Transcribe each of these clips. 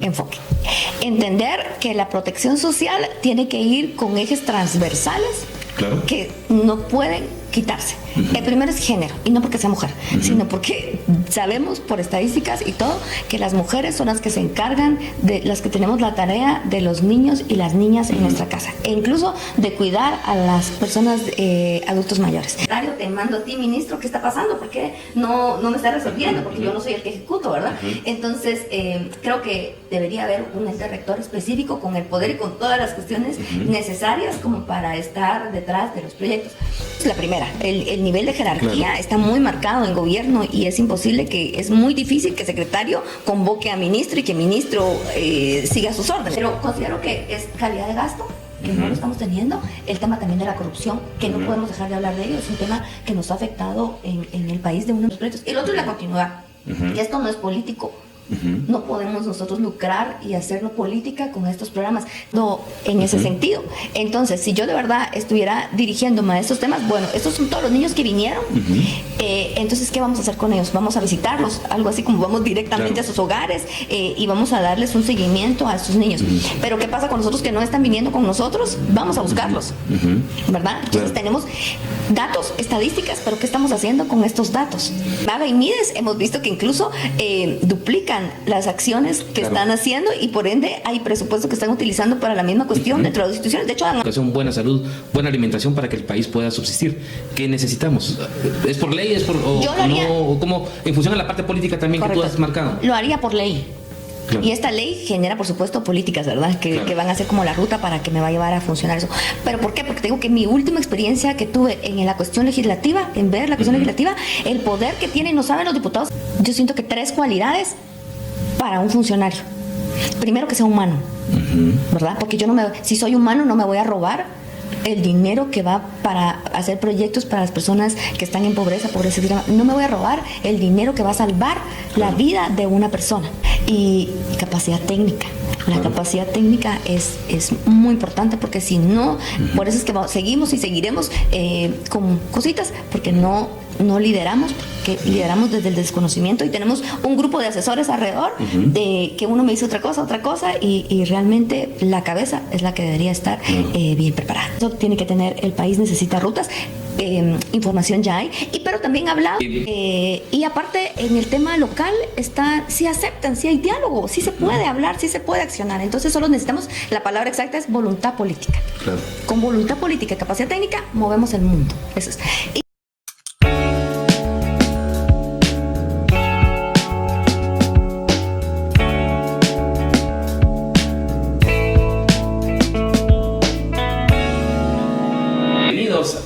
enfoque. Entender que la protección social tiene que ir con ejes transversales, claro, que no pueden quitarse. El primero es género, y no porque sea mujer, sino porque sabemos por estadísticas y todo que las mujeres son las que se encargan de las que tenemos la tarea de los niños y las niñas en nuestra casa, e incluso de cuidar a las personas adultos mayores. Te mando a ti, ministro, ¿qué está pasando? ¿Por qué no me está resolviendo? Porque yo no soy el que ejecuto, ¿verdad? Entonces, creo que debería haber un ente rector específico con el poder y con todas las cuestiones necesarias como para estar detrás de los proyectos. Es la primera. El nivel de jerarquía está muy marcado en gobierno y es imposible es muy difícil que secretario convoque a ministro y que ministro siga sus órdenes. Pero considero que es calidad de gasto, que no lo estamos teniendo. El tema también de la corrupción, que no podemos dejar de hablar de ello, es un tema que nos ha afectado en el país de uno de los proyectos. El otro es la continuidad, que esto no es político. No podemos nosotros lucrar y hacerlo política con estos programas, no en ese sentido. Entonces, si yo de verdad estuviera dirigiéndome a estos temas, bueno, estos son todos los niños que vinieron, entonces, ¿qué vamos a hacer con ellos? Vamos a visitarlos, algo así como vamos directamente a sus hogares y vamos a darles un seguimiento a sus niños. Pero ¿qué pasa con nosotros que no están viniendo con nosotros? Vamos a buscarlos, ¿verdad? Entonces tenemos datos, estadísticas, pero ¿qué estamos haciendo con estos datos? Maga y Mides hemos visto que incluso duplican las acciones que están haciendo y por ende hay presupuestos que están utilizando para la misma cuestión dentro de las instituciones. De hecho, educación, buena salud, buena alimentación para que el país pueda subsistir. ¿Qué necesitamos? ¿Es por ley? ¿Es por yo lo haría, no? ¿Cómo? En función de la parte política también. Correcto. Que tú has marcado. Lo haría por ley. Claro. Y esta ley genera, por supuesto, políticas, ¿verdad? Que van a ser como la ruta para que me va a llevar a funcionar eso. ¿Pero por qué? Porque tengo que mi última experiencia que tuve en la cuestión legislativa, en ver la cuestión legislativa, el poder que tienen, no saben los diputados. Yo siento que 3 cualidades para un funcionario. Primero, que sea humano, ¿verdad? Porque si soy humano no me voy a robar el dinero que va para hacer proyectos para las personas que están en pobreza extrema. No me voy a robar el dinero que va a salvar la vida de una persona. Y capacidad técnica. La capacidad técnica es muy importante porque si no, por eso es que seguimos y seguiremos con cositas, porque no lideramos, porque lideramos desde el desconocimiento y tenemos un grupo de asesores alrededor de que uno me dice otra cosa y realmente la cabeza es la que debería estar bien preparada. Eso tiene que tener, el país necesita rutas. Información ya hay, pero también hablado y aparte en el tema local sí aceptan, sí hay diálogo, sí se puede hablar, sí se puede accionar. Entonces solo necesitamos, la palabra exacta es voluntad política. Claro. Con voluntad política y capacidad técnica movemos el mundo. Eso es.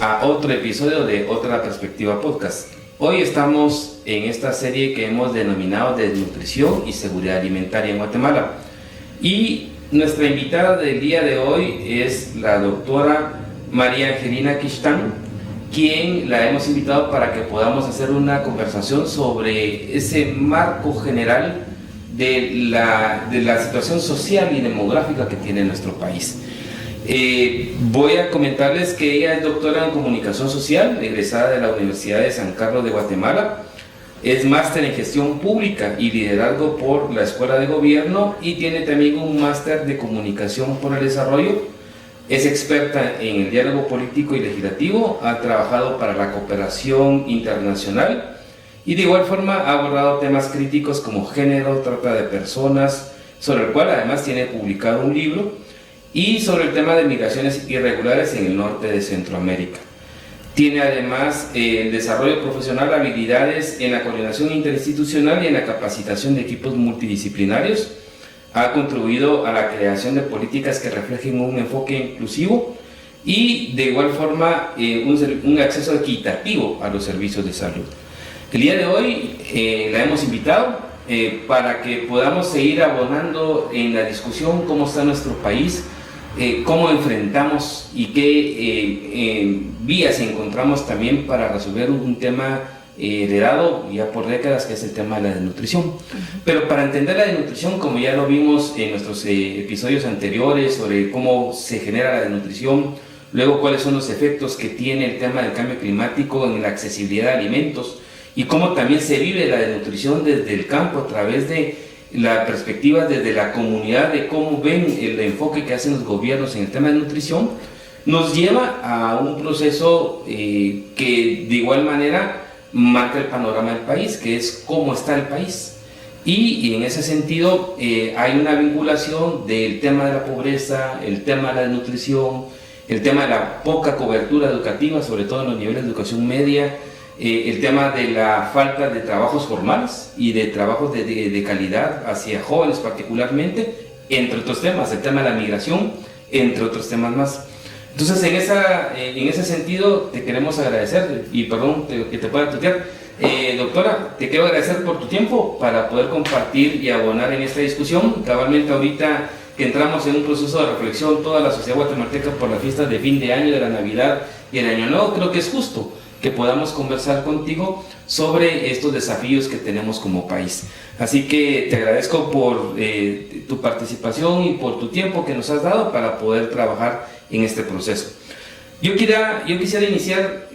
A otro episodio de Otra Perspectiva Podcast. Hoy estamos en esta serie que hemos denominado Desnutrición y Seguridad Alimentaria en Guatemala. Y nuestra invitada del día de hoy es la doctora María Angelina Quistán, quien la hemos invitado para que podamos hacer una conversación sobre ese marco general de la situación social y demográfica que tiene nuestro país. Voy a comentarles que ella es doctora en comunicación social, egresada de la Universidad de San Carlos de Guatemala, es máster en gestión pública y liderazgo por la Escuela de Gobierno y tiene también un máster de comunicación por el desarrollo. Es experta en el diálogo político y legislativo, ha trabajado para la cooperación internacional y de igual forma ha abordado temas críticos como género, trata de personas, sobre el cual además tiene publicado un libro, y sobre el tema de migraciones irregulares en el norte de Centroamérica. Tiene además el desarrollo profesional, habilidades en la coordinación interinstitucional y en la capacitación de equipos multidisciplinarios. Ha contribuido a la creación de políticas que reflejen un enfoque inclusivo y de igual forma un acceso equitativo a los servicios de salud. El día de hoy la hemos invitado para que podamos seguir abonando en la discusión cómo está nuestro país, cómo enfrentamos y qué vías encontramos también para resolver un tema heredado ya por décadas, que es el tema de la desnutrición. Pero para entender la desnutrición, como ya lo vimos en nuestros episodios anteriores sobre cómo se genera la desnutrición, luego cuáles son los efectos que tiene el tema del cambio climático en la accesibilidad de alimentos y cómo también se vive la desnutrición desde el campo a través de la perspectiva desde la comunidad de cómo ven el enfoque que hacen los gobiernos en el tema de nutrición, nos lleva a un proceso que de igual manera marca el panorama del país, que es cómo está el país. Y en ese sentido hay una vinculación del tema de la pobreza, el tema de la desnutrición, el tema de la poca cobertura educativa, sobre todo en los niveles de educación media, el tema de la falta de trabajos formales y de trabajos de calidad hacia jóvenes particularmente, entre otros temas, el tema de la migración, entre otros temas más. Entonces, en ese sentido, te queremos agradecer, y perdón que te pueda tutear, doctora, te quiero agradecer por tu tiempo para poder compartir y abonar en esta discusión. Cabalmente ahorita que entramos en un proceso de reflexión, toda la sociedad guatemalteca, por las fiestas de fin de año, de la Navidad y el Año Nuevo, creo que es justo que podamos conversar contigo sobre estos desafíos que tenemos como país. Así que te agradezco por tu participación y por tu tiempo que nos has dado para poder trabajar en este proceso. Yo quisiera iniciar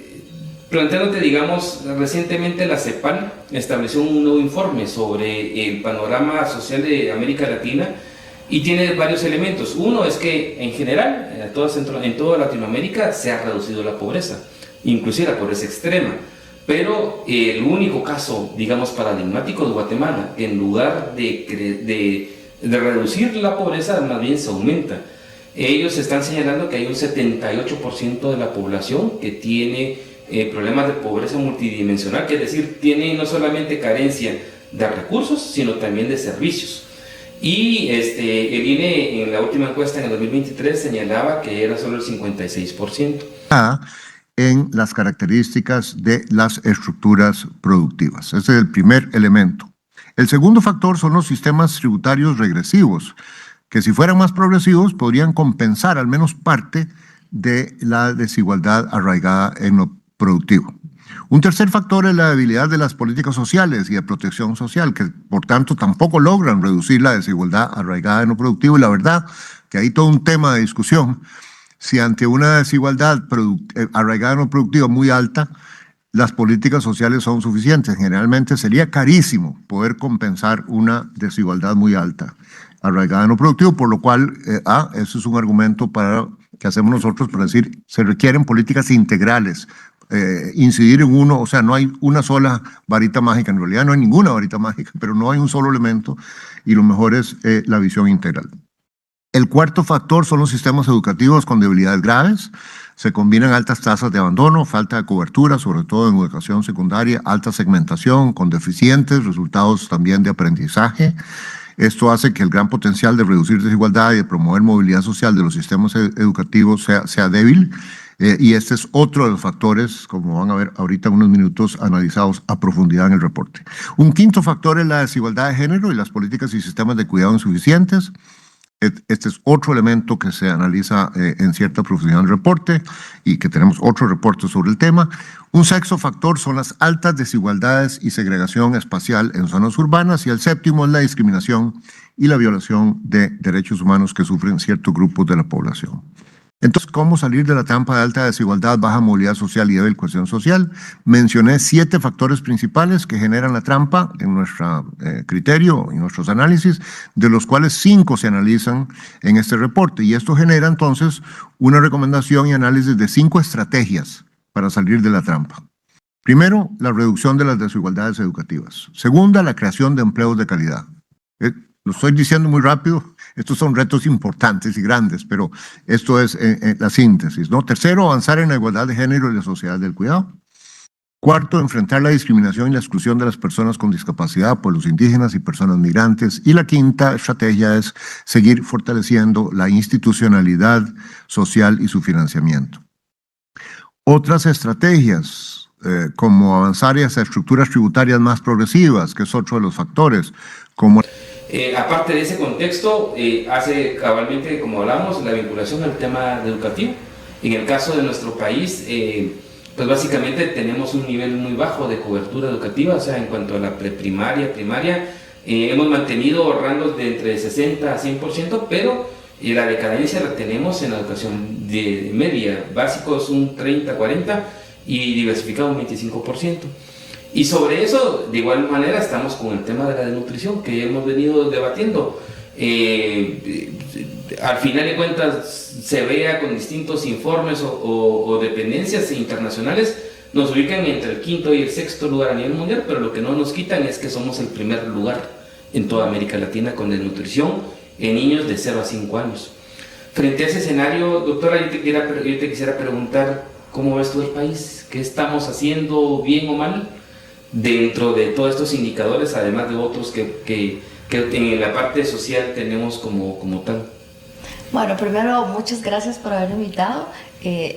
planteándote, digamos, recientemente la CEPAL estableció un nuevo informe sobre el panorama social de América Latina y tiene varios elementos. Uno es que en general, en toda Latinoamérica se ha reducido la pobreza, inclusive la pobreza extrema, pero el único caso, digamos, paradigmático de Guatemala, que en lugar de reducir la pobreza, más bien se aumenta. Ellos están señalando que hay un 78% de la población que tiene problemas de pobreza multidimensional, que es decir, tiene no solamente carencia de recursos, sino también de servicios. Y el INE en la última encuesta en el 2023 señalaba que era solo el 56%. En las características de las estructuras productivas. Ese es el primer elemento. El segundo factor son los sistemas tributarios regresivos, que si fueran más progresivos podrían compensar al menos parte de la desigualdad arraigada en lo productivo. Un tercer factor es la debilidad de las políticas sociales y de protección social, que por tanto tampoco logran reducir la desigualdad arraigada en lo productivo, y la verdad que hay todo un tema de discusión. Si ante una desigualdad arraigada en lo productivo muy alta, las políticas sociales son suficientes. Generalmente sería carísimo poder compensar una desigualdad muy alta arraigada en lo productivo, por lo cual, eso es un argumento que hacemos nosotros para decir, se requieren políticas integrales, incidir en uno, o sea, no hay una sola varita mágica, en realidad no hay ninguna varita mágica, pero no hay un solo elemento, y lo mejor es la visión integral. El cuarto factor son los sistemas educativos con debilidades graves. Se combinan altas tasas de abandono, falta de cobertura, sobre todo en educación secundaria, alta segmentación, con deficientes resultados también de aprendizaje. Esto hace que el gran potencial de reducir desigualdad y de promover movilidad social de los sistemas educativos sea débil. Y este es otro de los factores, como van a ver ahorita en unos minutos, analizados a profundidad en el reporte. Un quinto factor es la desigualdad de género y las políticas y sistemas de cuidado insuficientes. Este es otro elemento que se analiza en cierta profundidad en el reporte y que tenemos otro reporte sobre el tema. Un sexto factor son las altas desigualdades y segregación espacial en zonas urbanas, y el séptimo es la discriminación y la violación de derechos humanos que sufren ciertos grupos de la población. Entonces, ¿cómo salir de la trampa de alta desigualdad, baja movilidad social y débil cohesión social? Mencioné 7 factores principales que generan la trampa en nuestro criterio y nuestros análisis, de los cuales 5 se analizan en este reporte. Y esto genera entonces una recomendación y análisis de 5 estrategias para salir de la trampa. Primero, la reducción de las desigualdades educativas. Segunda, la creación de empleos de calidad. Lo estoy diciendo muy rápido, estos son retos importantes y grandes, pero esto es la síntesis, ¿no? Tercero, avanzar en la igualdad de género y la sociedad del cuidado. Cuarto, enfrentar la discriminación y la exclusión de las personas con discapacidad, pueblos indígenas y personas migrantes. Y la quinta estrategia es seguir fortaleciendo la institucionalidad social y su financiamiento. Otras estrategias, como avanzar hacia estructuras tributarias más progresivas, que es otro de los factores, como... aparte de ese contexto, hace cabalmente, como hablamos, la vinculación al tema educativo. En el caso de nuestro país, pues básicamente tenemos un nivel muy bajo de cobertura educativa, o sea, en cuanto a la preprimaria, primaria, hemos mantenido rangos de entre 60 a 100%, pero la decadencia la tenemos en la educación de media, básicos un 30-40% y diversificado un 25%. Y sobre eso, de igual manera, estamos con el tema de la desnutrición que hemos venido debatiendo. Al final de cuentas, se vea con distintos informes o dependencias internacionales, nos ubican entre el 5º y el 6º lugar a nivel mundial, pero lo que no nos quitan es que somos el primer lugar en toda América Latina con desnutrición en niños de 0 a 5 años. Frente a ese escenario, doctora, yo te quisiera preguntar, ¿cómo ves tú el país? ¿Qué estamos haciendo bien o mal dentro de todos estos indicadores, además de otros que en la parte social tenemos como tal? Bueno, primero, muchas gracias por haberme invitado.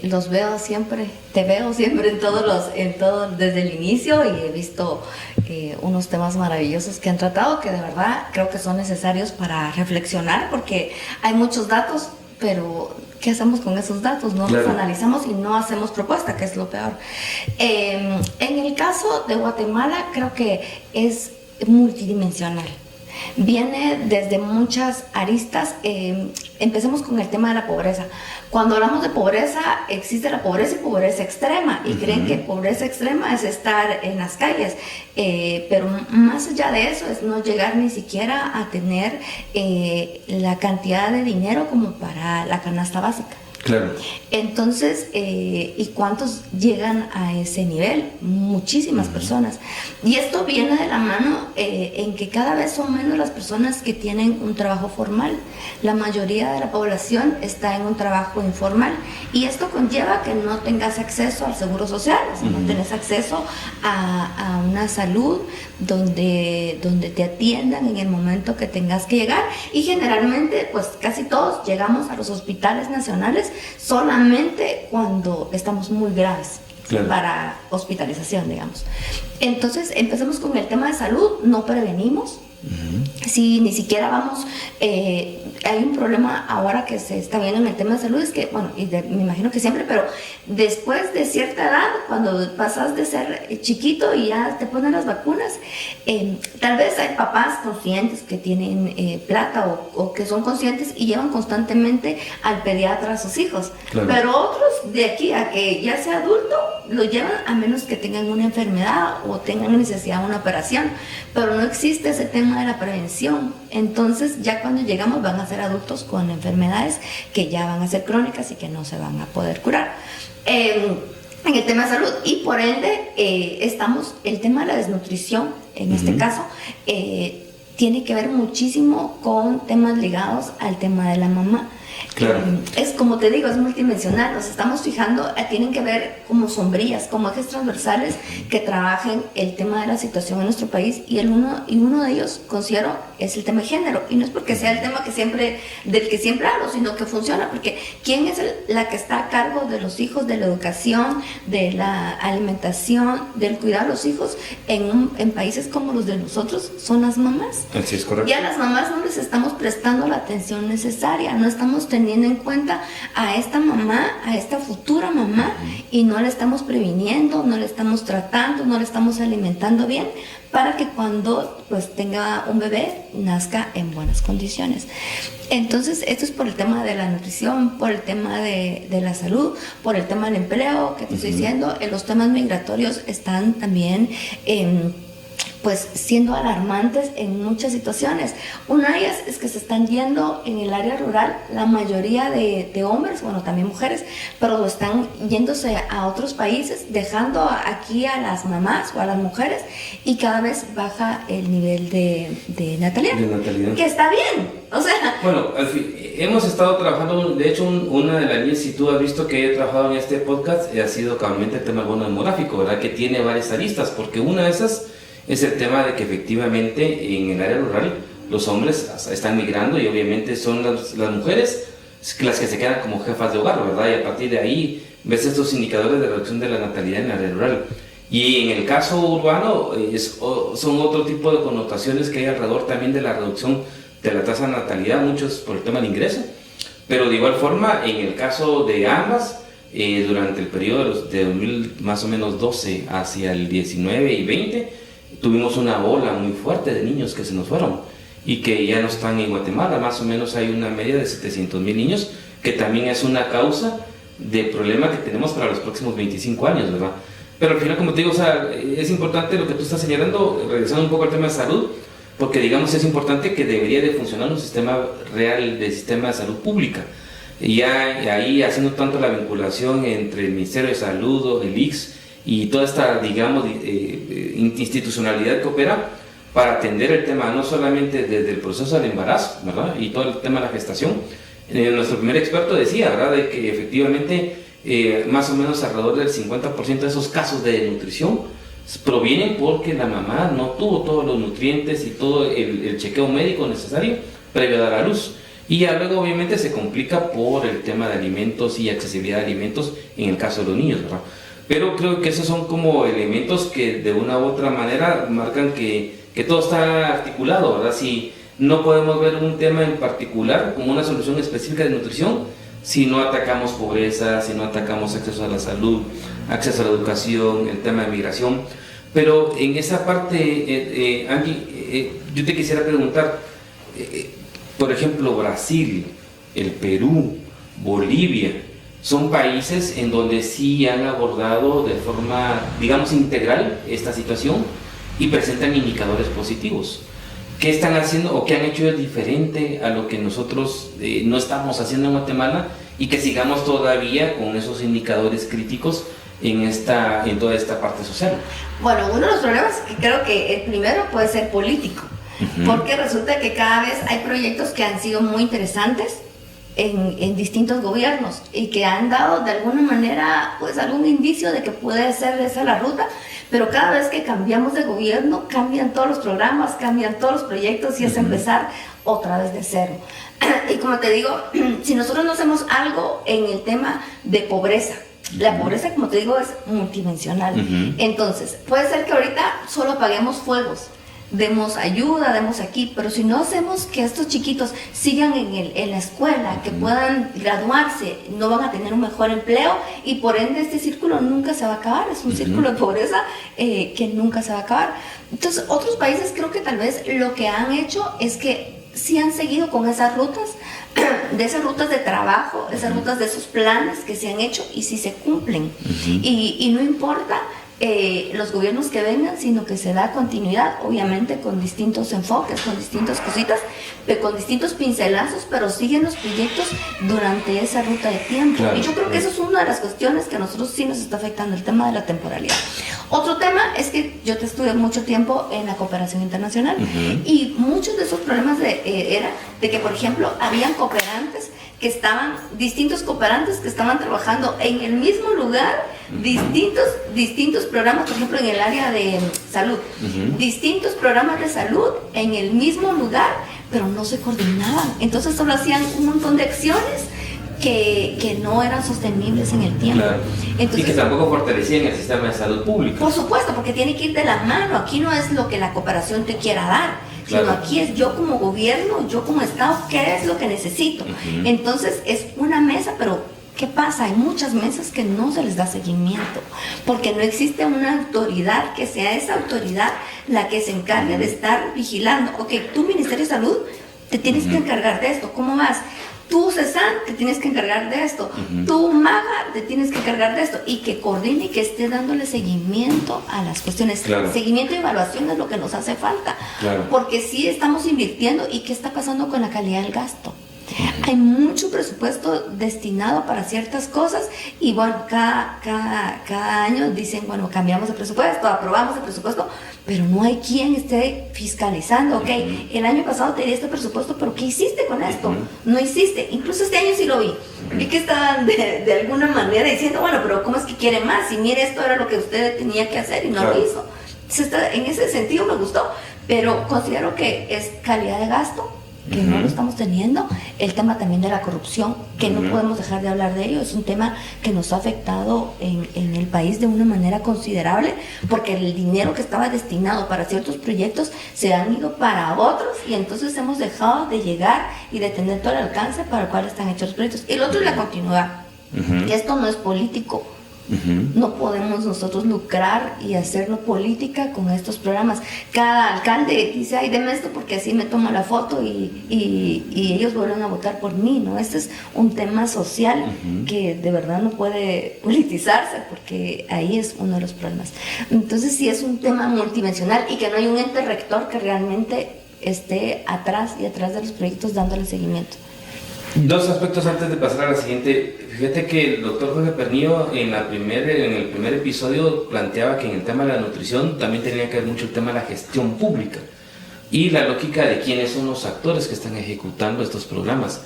Los veo siempre, te veo siempre en todo desde el inicio, y he visto unos temas maravillosos que han tratado, que de verdad creo que son necesarios para reflexionar, porque hay muchos datos, pero ¿qué hacemos con esos datos? No los analizamos y no hacemos propuesta, que es lo peor. En el caso de Guatemala, creo que es multidimensional. Viene desde muchas aristas. Empecemos con el tema de la pobreza. Cuando hablamos de pobreza, existe la pobreza y pobreza extrema, y creen que pobreza extrema es estar en las calles, pero más allá de eso es no llegar ni siquiera a tener la cantidad de dinero como para la canasta básica. Claro. Entonces, ¿y cuántos llegan a ese nivel? Muchísimas personas. Y esto viene de la mano en que cada vez son menos las personas que tienen un trabajo formal. La mayoría de la población está en un trabajo informal, y esto conlleva que no tengas acceso al seguro social, o sea, no tenés acceso a una salud donde te atiendan en el momento que tengas que llegar, y generalmente pues casi todos llegamos a los hospitales nacionales solamente cuando estamos muy graves. Claro. Para hospitalización, digamos. Entonces empecemos con el tema de salud. No prevenimos. Si ni siquiera vamos, hay un problema ahora que se está viendo en el tema de salud, es que, bueno, me imagino que siempre, pero después de cierta edad, cuando pasas de ser chiquito y ya te ponen las vacunas, tal vez hay papás conscientes que tienen plata o que son conscientes y llevan constantemente al pediatra a sus hijos. Claro. Pero otros, de aquí a que ya sea adulto, lo llevan a menos que tengan una enfermedad o tengan necesidad de una operación, pero no existe ese tema de la prevención. Entonces ya cuando llegamos van a ser adultos con enfermedades que ya van a ser crónicas y que no se van a poder curar. En el tema de salud, y por ende estamos, el tema de la desnutrición en este caso tiene que ver muchísimo con temas ligados al tema de la mamá. Claro. Es como te digo, es multidimensional. Nos estamos fijando, tienen que ver como sombrillas, como ejes transversales que trabajen el tema de la situación en nuestro país, y uno de ellos considero es el tema de género, y no es porque sea el tema del que siempre hablo, sino que funciona, porque ¿quién es la que está a cargo de los hijos, de la educación, de la alimentación, del cuidar a los hijos en países como los de nosotros? Son las mamás. Así es, correcto. Y a las mamás no les estamos prestando la atención necesaria, no estamos teniendo en cuenta a esta mamá, a esta futura mamá, y no la estamos previniendo, no la estamos tratando, no la estamos alimentando bien, para que cuando pues tenga un bebé nazca en buenas condiciones. Entonces esto es por el tema de la nutrición, por el tema de la salud, por el tema del empleo que te estoy diciendo. Los temas migratorios están también pues siendo alarmantes en muchas situaciones. Una de ellas es que se están yendo en el área rural la mayoría de hombres, bueno, también mujeres, pero están yéndose a otros países, dejando aquí a las mamás o a las mujeres, y cada vez baja el nivel de natalidad. Que está bien, o sea... Bueno, hemos estado trabajando, de hecho, una de las líneas, si tú has visto que he trabajado en este podcast, ha sido cabalmente el tema del bono demográfico, ¿verdad? Que tiene varias aristas, porque una de esas es el tema de que efectivamente en el área rural los hombres están migrando, y obviamente son las mujeres las que se quedan como jefas de hogar, ¿verdad? Y a partir de ahí ves estos indicadores de reducción de la natalidad en el área rural. Y en el caso urbano son otro tipo de connotaciones que hay alrededor también de la reducción de la tasa de natalidad, muchos por el tema del ingreso, pero de igual forma en el caso de ambas, durante el periodo de 2000, más o menos 12 hacia el 19 y 20, tuvimos una ola muy fuerte de niños que se nos fueron y que ya no están en Guatemala. Más o menos hay una media de 700,000 niños, que también es una causa de problema que tenemos para los próximos 25 años, ¿verdad? Pero al final, como te digo, o sea, es importante lo que tú estás señalando, regresando un poco al tema de salud, porque digamos es importante que debería de funcionar un sistema real de sistema de salud pública. Y ya ahí haciendo tanto la vinculación entre el Ministerio de Salud, el ICS y toda esta, digamos, institucionalidad que opera para atender el tema no solamente desde el proceso del embarazo, ¿verdad? Y todo el tema de la gestación. Nuestro primer experto decía, ¿verdad?, de que efectivamente más o menos alrededor del 50% de esos casos de desnutrición provienen porque la mamá no tuvo todos los nutrientes y todo el chequeo médico necesario previo a dar a luz. Y ya luego obviamente se complica por el tema de alimentos y accesibilidad de alimentos en el caso de los niños, ¿verdad? Pero creo que esos son como elementos que de una u otra manera marcan que todo está articulado, ¿verdad? Si no podemos ver un tema en particular como una solución específica de nutrición, si no atacamos pobreza, si no atacamos acceso a la salud, acceso a la educación, el tema de migración. Pero en esa parte, Angie, yo te quisiera preguntar, por ejemplo, Brasil, el Perú, Bolivia, son países en donde sí han abordado de forma, digamos, integral esta situación y presentan indicadores positivos. ¿Qué están haciendo o qué han hecho diferente a lo que nosotros no estamos haciendo en Guatemala y que sigamos todavía con esos indicadores críticos en toda esta parte social? Bueno, uno de los problemas que creo que el primero puede ser político, porque resulta que cada vez hay proyectos que han sido muy interesantes en distintos gobiernos y que han dado de alguna manera pues algún indicio de que puede ser esa la ruta, pero cada vez que cambiamos de gobierno cambian todos los programas, cambian todos los proyectos y es empezar otra vez de cero. Y como te digo, si nosotros no hacemos algo en el tema de pobreza, la pobreza, como te digo, es multidimensional. Entonces, puede ser que ahorita solo apaguemos fuegos, demos ayuda, demos aquí, pero si no hacemos que estos chiquitos sigan en la escuela, que puedan graduarse, no van a tener un mejor empleo y por ende este círculo nunca se va a acabar, es un círculo de pobreza que nunca se va a acabar. Entonces otros países creo que tal vez lo que han hecho es que sí han seguido con esas rutas, de esas rutas de trabajo, esas rutas de esos planes que se han hecho y sí se cumplen. Y no importa los gobiernos que vengan, sino que se da continuidad, obviamente con distintos enfoques, con distintas cositas, con distintos pincelazos, pero siguen los proyectos durante esa ruta de tiempo. Claro, y yo creo que eso es una de las cuestiones que a nosotros sí nos está afectando, el tema de la temporalidad. Otro tema es que yo te estudié mucho tiempo en la cooperación internacional y muchos de esos problemas era de que, por ejemplo, habían cooperantes que estaban, distintos cooperantes que estaban trabajando en el mismo lugar, distintos programas, por ejemplo, en el área de salud, distintos programas de salud en el mismo lugar, pero no se coordinaban. Entonces solo hacían un montón de acciones que no eran sostenibles en el tiempo. Claro. Entonces, y que tampoco fortalecían el sistema de salud público. Por supuesto, porque tiene que ir de la mano. Aquí no es lo que la cooperación te quiera dar, sino aquí es yo como gobierno, yo como Estado, ¿qué es lo que necesito? Entonces es una mesa, pero ¿qué pasa? Hay muchas mesas que no se les da seguimiento, porque no existe una autoridad que sea esa autoridad la que se encargue de estar vigilando. Ok, tú, Ministerio de Salud, te tienes que encargar de esto. ¿Cómo vas? Tú, CESAN, te tienes que encargar de esto. Tú, MAGA, te tienes que encargar de esto. Y que coordine y que esté dándole seguimiento a las cuestiones. Claro. Seguimiento y evaluación es lo que nos hace falta. Claro. Porque sí estamos invirtiendo. ¿Y qué está pasando con la calidad del gasto? Hay mucho presupuesto destinado para ciertas cosas y bueno, cada año dicen, bueno, cambiamos de presupuesto, aprobamos el presupuesto, pero no hay quien esté fiscalizando. Ok, el año pasado te di este presupuesto, pero ¿qué hiciste con esto? No hiciste. Incluso este año sí lo vi. Vi que estaban de alguna manera diciendo, bueno, pero ¿cómo es que quiere más? Y mire, esto era lo que usted tenía que hacer y no lo hizo. Entonces, en ese sentido me gustó, pero considero que es calidad de gasto, que no lo estamos teniendo, el tema también de la corrupción, que no podemos dejar de hablar de ello, es un tema que nos ha afectado en el país de una manera considerable, porque el dinero que estaba destinado para ciertos proyectos se han ido para otros y entonces hemos dejado de llegar y de tener todo el alcance para el cual están hechos los proyectos. Y el otro es la continuidad, que esto no es político, No podemos nosotros lucrar y hacerlo política con estos programas. Cada alcalde dice, ay, deme esto porque así me tomo la foto y ellos vuelven a votar por mí, ¿no? Este es un tema social que de verdad no puede politizarse, porque ahí es uno de los problemas. Entonces sí es un tema multidimensional y que no hay un ente rector que realmente esté atrás de los proyectos dándole seguimiento. Dos aspectos antes de pasar a la siguiente. Fíjate que el doctor Jorge Pernillo en el primer episodio planteaba que en el tema de la nutrición también tenía que ver mucho el tema de la gestión pública y la lógica de quiénes son los actores que están ejecutando estos programas.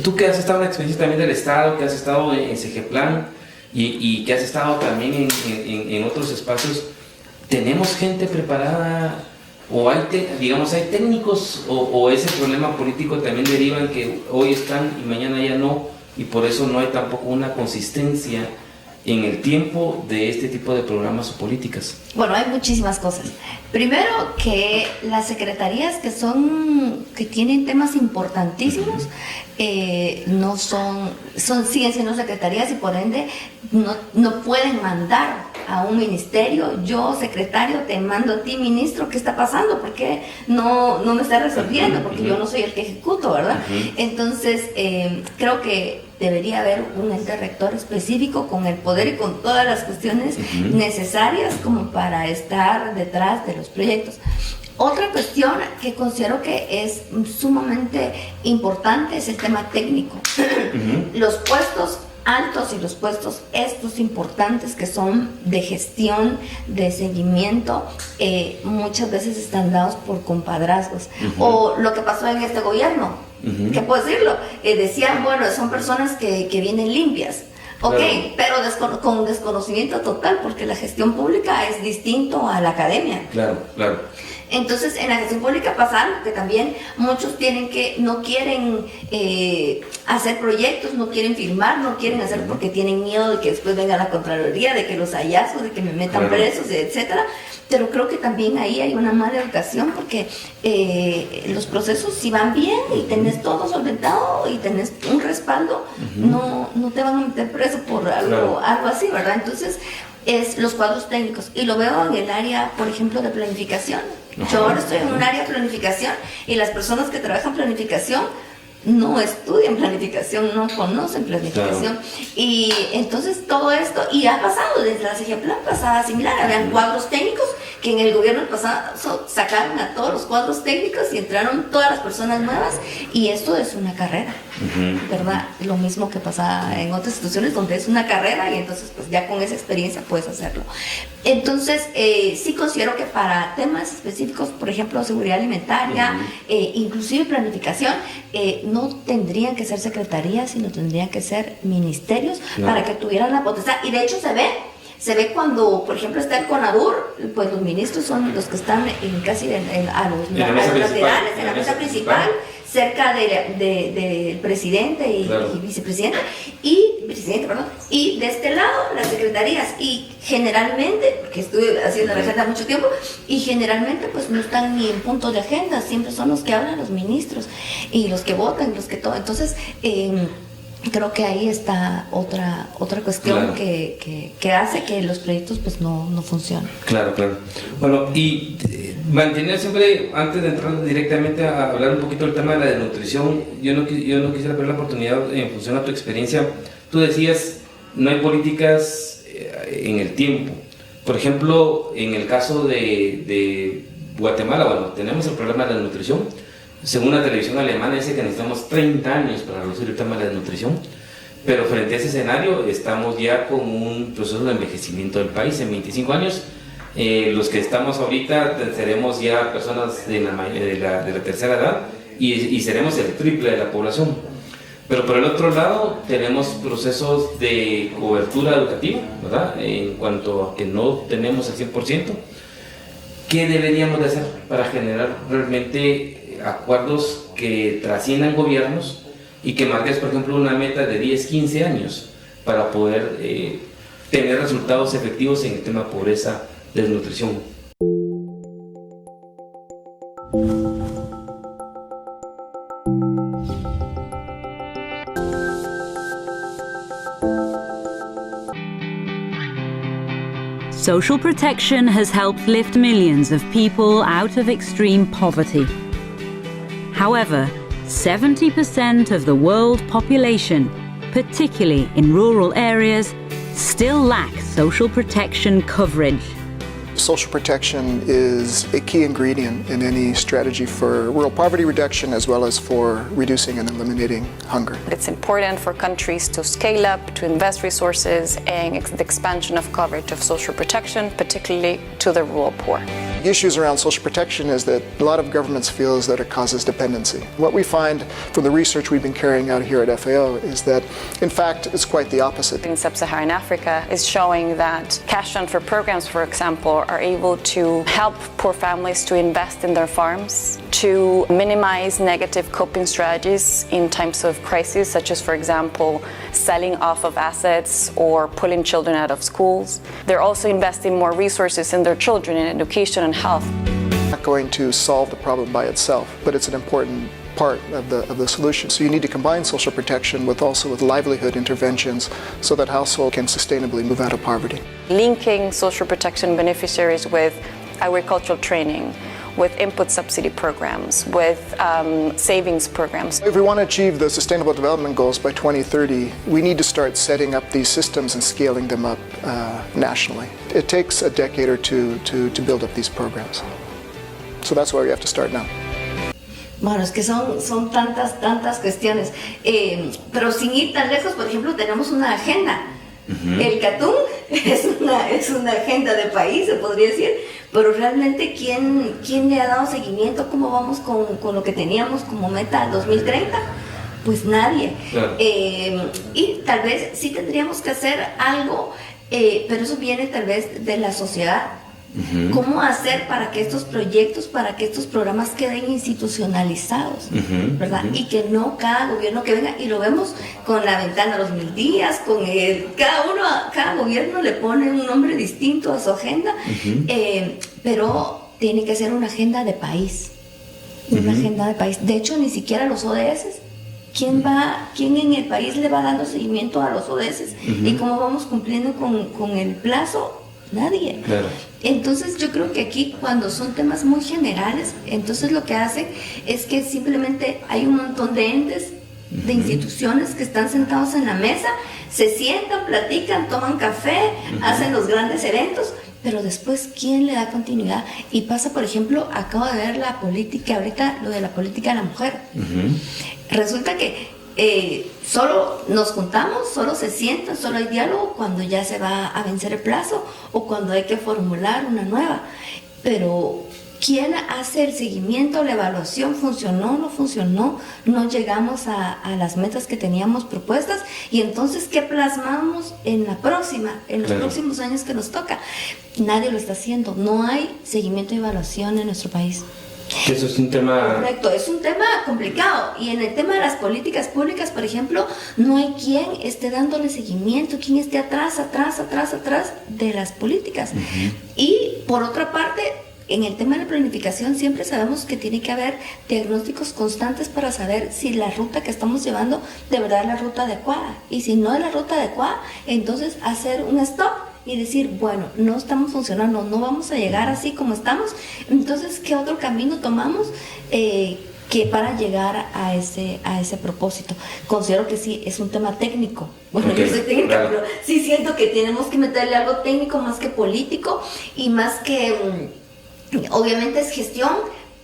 Tú que has estado en la experiencia también del Estado, que has estado en CGPLAN y que has estado también en otros espacios, ¿tenemos gente preparada? ¿O hay técnicos o ese problema político también deriva en que hoy están y mañana ya no, y por eso no hay tampoco una consistencia en el tiempo de este tipo de programas o políticas? Bueno, hay muchísimas cosas. Primero, que las secretarías que tienen temas importantísimos siguen siendo secretarías y por ende no pueden mandar a un ministerio. Yo, secretario, te mando a ti, ministro, ¿qué está pasando? ¿Por qué no me está resolviendo? Porque yo no soy el que ejecuto, ¿verdad? Entonces, creo que debería haber un ente rector específico con el poder y con todas las cuestiones necesarias como para estar detrás de los proyectos. Otra cuestión que considero que es sumamente importante es el tema técnico. Los puestos altos y los puestos estos importantes que son de gestión, de seguimiento, muchas veces están dados por compadrazgos. O lo que pasó en este gobierno, ¿qué puedo decirlo? Decían, bueno, son personas que vienen limpias. Ok, claro. Pero con desconocimiento total, porque la gestión pública es distinto a la academia. Claro. Entonces, en la gestión pública pasa algo que también muchos no quieren hacer proyectos, no quieren firmar, no quieren hacer porque tienen miedo de que después venga la Contraloría, de que los hallazgos, de que me metan presos, etcétera. Pero creo que también ahí hay una mala educación porque los procesos, si van bien y tenés todo solventado y tenés un respaldo, no te van a meter preso por algo así, ¿verdad? Entonces, es los cuadros técnicos. Y lo veo en el área, por ejemplo, de planificación. Yo ahora estoy en un área de planificación y las personas que trabajan planificación no estudian planificación, no conocen planificación. Y entonces todo esto, y ha pasado desde la CGPLAN pasada similar, habían cuadros técnicos que en el gobierno pasado sacaron a todos los cuadros técnicos y entraron todas las personas nuevas, y esto es una carrera, ¿verdad? Lo mismo que pasa en otras instituciones donde es una carrera y entonces pues ya con esa experiencia puedes hacerlo. Entonces sí considero que para temas específicos, por ejemplo seguridad alimentaria, inclusive planificación, no tendrían que ser secretarías, sino tendrían que ser ministerios para que tuvieran la potestad. Y de hecho se ve cuando, por ejemplo, está el CONADUR, pues los ministros son los que están casi a los laterales, en la mesa principal, cerca del presidente y vicepresidente, y de este lado las secretarías, y generalmente, porque estuve haciendo la agenda mucho tiempo, y generalmente pues no están ni en punto de agenda, siempre son los que hablan los ministros, y los que votan, los que todo. Entonces, creo que ahí está otra cuestión que hace que los proyectos pues no funcionen. Claro. Bueno, y mantener siempre, antes de entrar directamente a hablar un poquito del tema de la desnutrición, yo no quisiera perder la oportunidad en función a tu experiencia. Tú decías, no hay políticas en el tiempo. Por ejemplo, en el caso de Guatemala, bueno, tenemos el problema de la desnutrición. Según la televisión alemana dice que necesitamos 30 años para reducir el tema de la desnutrición, pero frente a ese escenario estamos ya con un proceso de envejecimiento del país. En 25 años, los que estamos ahorita seremos ya personas de la tercera edad y seremos el triple de la población. Pero por el otro lado tenemos procesos de cobertura educativa, ¿verdad? En cuanto a que no tenemos el 100%, ¿qué deberíamos de hacer para generar realmente acuerdos que trasciendan gobiernos y que marques, por ejemplo, una meta de 10, 15 años para poder tener resultados efectivos en el tema de pobreza, desnutrición? Social protection has helped lift millions of people out of extreme poverty. However, 70% of the world population, particularly in rural areas, still lack social protection coverage. Social protection is a key ingredient in any strategy for rural poverty reduction as well as for reducing and eliminating hunger. It's important for countries to scale up, to invest resources in the expansion of coverage of social protection, particularly to the rural poor. The issues around social protection is that a lot of governments feel that it causes dependency. What we find from the research we've been carrying out here at FAO is that, in fact, it's quite the opposite. In sub-Saharan Africa is showing that cash transfer programs, for example, are able to help poor families to invest in their farms, to minimize negative coping strategies in times of crisis, such as, for example, selling off of assets or pulling children out of schools. They're also investing more resources in their children, in education and health. Not going to solve the problem by itself, but it's an important part of the solution. So you need to combine social protection with livelihood interventions so that households can sustainably move out of poverty. Linking social protection beneficiaries with agricultural training, with input subsidy programs, with savings programs. If we want to achieve the Sustainable Development Goals by 2030, we need to start setting up these systems and scaling them up nationally. It takes a decade or two to build up these programs. So that's why we have to start now. Bueno, es que son tantas cuestiones. Pero sin ir tan lejos, por ejemplo, tenemos una agenda. Uh-huh. El CATUM es una agenda de país, se podría decir, pero realmente ¿quién le ha dado seguimiento? ¿Cómo vamos con lo que teníamos como meta 2030? Pues nadie. Claro. Y tal vez sí tendríamos que hacer algo, pero eso viene tal vez de la sociedad. Uh-huh. ¿Cómo hacer para que estos proyectos, para que estos programas queden institucionalizados? Uh-huh. ¿Verdad? Uh-huh. Y que no cada gobierno que venga, y lo vemos con la ventana de los 1000 días, cada gobierno le pone un nombre distinto a su agenda, uh-huh. Pero tiene que ser una agenda de país. Una uh-huh. agenda de país. De hecho, ni siquiera los ODS. ¿Quién en el país le va dando seguimiento a los ODS? Uh-huh. ¿Y cómo vamos cumpliendo con el plazo? Nadie. Claro. Entonces yo creo que aquí cuando son temas muy generales, entonces lo que hacen es que simplemente hay un montón de entes, de instituciones que están sentados en la mesa, se sientan, platican, toman café, hacen los grandes eventos, pero después ¿quién le da continuidad? Y pasa, por ejemplo, acabo de ver la política, ahorita lo de la política de la mujer. Resulta que solo nos juntamos, solo se sientan, solo hay diálogo cuando ya se va a vencer el plazo o cuando hay que formular una nueva. Pero ¿quién hace el seguimiento, la evaluación? ¿Funcionó, no funcionó? ¿No llegamos a las metas que teníamos propuestas? Y entonces, ¿qué plasmamos en los próximos años que nos toca? Nadie lo está haciendo. No hay seguimiento y evaluación en nuestro país. Eso es un tema... Correcto, es un tema complicado. Y en el tema de las políticas públicas, por ejemplo, no hay quien esté dándole seguimiento, quien esté atrás de las políticas. Uh-huh. Y por otra parte, en el tema de la planificación siempre sabemos que tiene que haber diagnósticos constantes para saber si la ruta que estamos llevando de verdad es la ruta adecuada. Y si no es la ruta adecuada, entonces hacer un stop y decir, bueno, no estamos funcionando, no vamos a llegar así como estamos, entonces, ¿qué otro camino tomamos que para llegar a ese propósito? Considero que sí, es un tema técnico. Bueno, okay, yo soy técnica, claro. Pero sí siento que tenemos que meterle algo técnico más que político y más que, obviamente es gestión,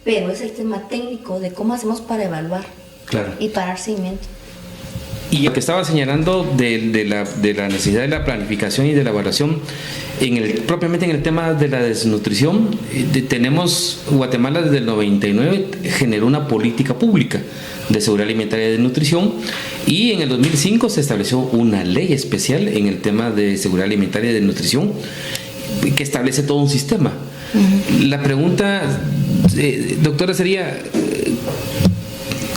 pero es el tema técnico de cómo hacemos para evaluar, claro, y para dar seguimiento. Y lo que estaba señalando de la necesidad de la planificación y de la evaluación, propiamente en el tema de la desnutrición, Guatemala desde el 99 generó una política pública de seguridad alimentaria y de nutrición, y en el 2005 se estableció una ley especial en el tema de seguridad alimentaria y de nutrición que establece todo un sistema. Uh-huh. La pregunta, doctora, sería...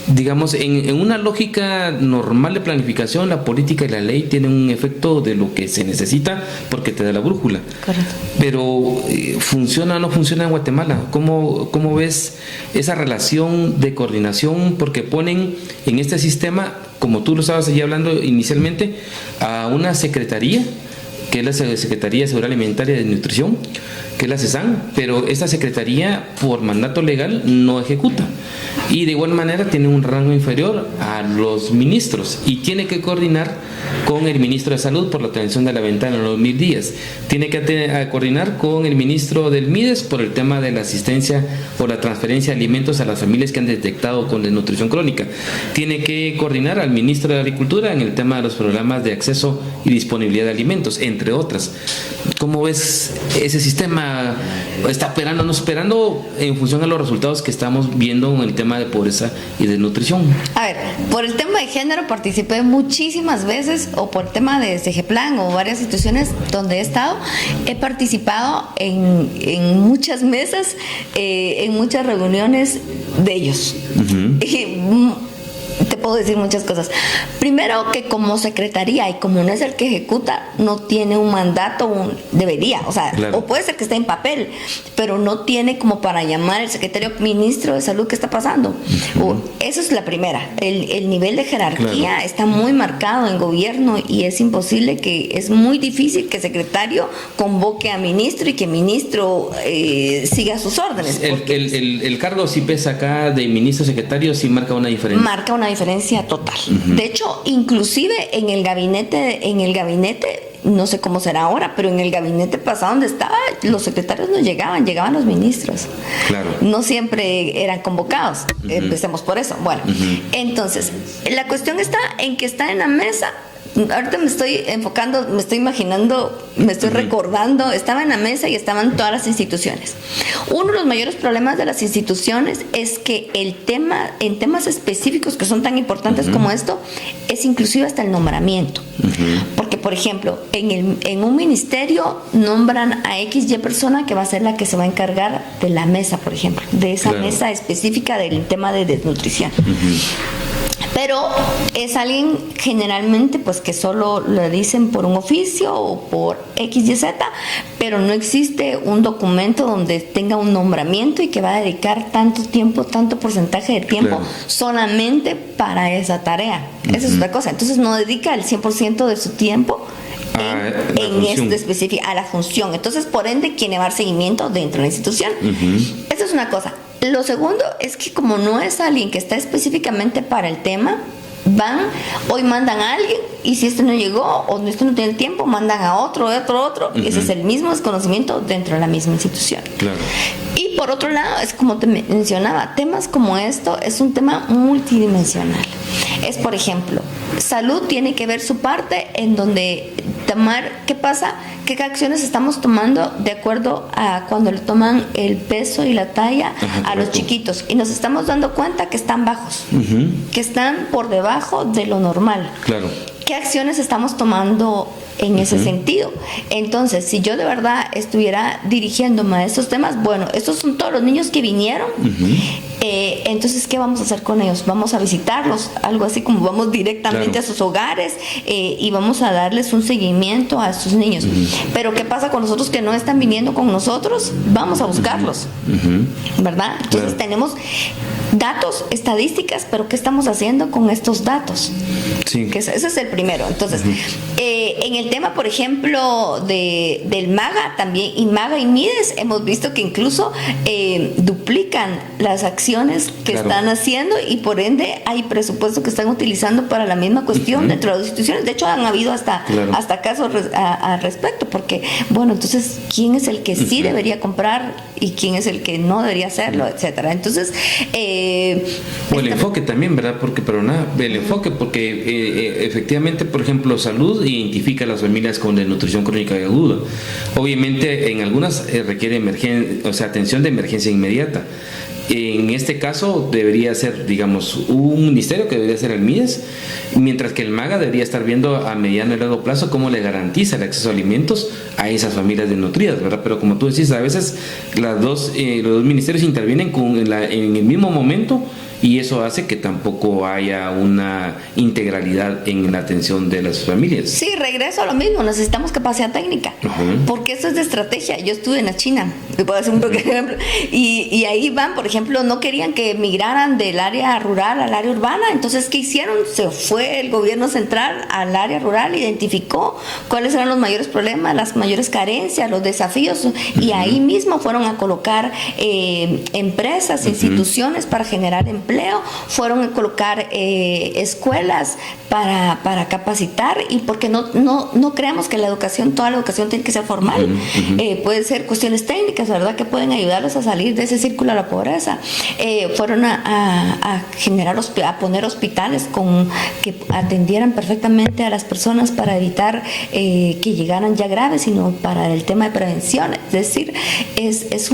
digamos, en una lógica normal de planificación, la política y la ley tienen un efecto de lo que se necesita porque te da la brújula. Correcto. Pero ¿funciona o no funciona en Guatemala? ¿Cómo ves esa relación de coordinación? Porque ponen en este sistema, como tú lo estabas allí hablando inicialmente, a una secretaría que es la Secretaría de Seguridad Alimentaria y de Nutrición, que es la CESAN, pero esta secretaría por mandato legal no ejecuta y de igual manera tiene un rango inferior a los ministros y tiene que coordinar con el ministro de Salud por la atención de la ventana en los 1000 días, tiene que coordinar con el ministro del MIDES por el tema de la asistencia o la transferencia de alimentos a las familias que han detectado con desnutrición crónica, tiene que coordinar al ministro de Agricultura en el tema de los programas de acceso y disponibilidad de alimentos, entre otras. ¿Cómo ves ese sistema? ¿Está operando o no operando en función a los resultados que estamos viendo en el tema de pobreza y desnutrición? A ver, por el tema de género participé muchísimas veces, o por el tema de CGPLAN o varias instituciones donde he estado, he participado en muchas mesas, en muchas reuniones de ellos. Te puedo decir muchas cosas. Primero, que como secretaría y como no es el que ejecuta, no tiene un mandato, debería, o sea, claro. O puede ser que esté en papel, pero no tiene como para llamar al secretario ministro de Salud, ¿qué está pasando? Eso es la primera. El nivel de jerarquía está muy marcado en gobierno y es imposible es muy difícil que secretario convoque a ministro y que ministro siga sus órdenes. El cargo sí pesa acá de ministro secretario, sí marca una diferencia. Marca una diferencia total. De hecho, inclusive en el gabinete, no sé cómo será ahora, pero en el gabinete pasado donde estaba, los secretarios no llegaban los ministros. Claro. No siempre eran convocados. Empecemos por eso. Bueno, entonces, la cuestión está en que está en la mesa. Ahorita me estoy enfocando, me estoy imaginando, me estoy recordando, estaba en la mesa y estaban todas las instituciones. Uno de los mayores problemas de las instituciones es que en temas específicos que son tan importantes como esto, es inclusive hasta el nombramiento. Porque, por ejemplo, en un ministerio nombran a XY persona que va a ser la que se va a encargar de la mesa, por ejemplo, de esa mesa específica del tema de desnutrición. Pero es alguien generalmente pues que solo lo dicen por un oficio o por X, Y, Z, pero no existe un documento donde tenga un nombramiento y que va a dedicar tanto tiempo, tanto porcentaje de tiempo solamente para esa tarea. Esa es otra cosa. Entonces no dedica el 100% de su tiempo en esto específico, a la función. Entonces, por ende, ¿quién le va a dar seguimiento dentro de la institución? Esa es una cosa. Lo segundo es que como no es alguien que está específicamente para el tema, hoy mandan a alguien y si este no llegó o este no tiene tiempo, mandan a otro. Y ese es el mismo desconocimiento dentro de la misma institución. Claro. Y por otro lado, es como te mencionaba, temas como esto es un tema multidimensional. Es, por ejemplo, salud tiene que ver su parte en donde ¿qué pasa? ¿Qué acciones estamos tomando de acuerdo a cuando le toman el peso y la talla a los chiquitos? Y nos estamos dando cuenta que están bajos, que están por debajo de lo normal. Claro. ¿Qué acciones estamos tomando en ese sentido? Entonces, si yo de verdad estuviera dirigiéndome a estos temas, bueno, estos son todos los niños que vinieron, entonces, ¿qué vamos a hacer con ellos? Vamos a visitarlos, algo así como vamos directamente a sus hogares y vamos a darles un seguimiento a sus niños. Pero ¿qué pasa con los otros que no están viniendo con nosotros? Vamos a buscarlos, ¿verdad? Entonces tenemos datos, estadísticas, pero ¿qué estamos haciendo con estos datos? Sí. Ese es el primero. Entonces, en el tema, por ejemplo, del MAGA también, y MAGA y MIDES, hemos visto que incluso duplican las acciones que están haciendo y por ende hay presupuesto que están utilizando para la misma cuestión dentro de las instituciones. De hecho, han habido hasta casos al respecto, porque, bueno, entonces, ¿quién es el que sí debería comprar y quién es el que no debería hacerlo, etcétera? Entonces, o el enfoque también, ¿verdad? El enfoque, porque efectivamente, por ejemplo, salud identifica a las familias con desnutrición crónica y aguda. Obviamente, en algunas requiere atención de emergencia inmediata. En este caso debería ser, digamos, un ministerio que debería ser el MIDES, mientras que el MAGA debería estar viendo a mediano y largo plazo cómo le garantiza el acceso a alimentos a esas familias desnutridas, ¿verdad? Pero como tú decís, a veces los dos ministerios intervienen en el mismo momento y eso hace que tampoco haya una integralidad en la atención de las familias. Sí, regreso a lo mismo, necesitamos capacidad técnica, porque eso es de estrategia. Yo estuve en la China, te puedo hacer un pequeño ejemplo, y ahí van, por ejemplo, no querían que migraran del área rural al área urbana, entonces ¿qué hicieron? Se fue el gobierno central al área rural, identificó cuáles eran los mayores problemas, las mayores carencias, los desafíos, y ahí mismo fueron a colocar empresas, instituciones para generar empleo, fueron a colocar escuelas para capacitar, y porque no creamos que la educación, toda la educación tiene que ser formal, puede ser cuestiones técnicas, ¿verdad?, que pueden ayudarlos a salir de ese círculo a la pobreza. Fueron a generar, a poner hospitales que atendieran perfectamente a las personas para evitar que llegaran ya graves, sino para el tema de prevención. Es decir, es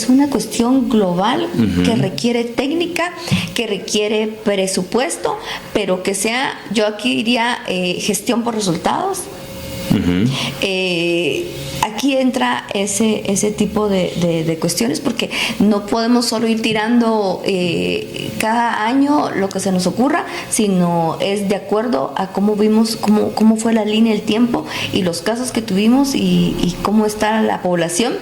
una cuestión global que requiere técnica, que requiere presupuesto, pero que sea, yo aquí diría, gestión por resultados. Aquí entra ese tipo de cuestiones, porque no podemos solo ir tirando cada año lo que se nos ocurra, sino es de acuerdo a cómo vimos, cómo fue la línea del tiempo y los casos que tuvimos y cómo está la población,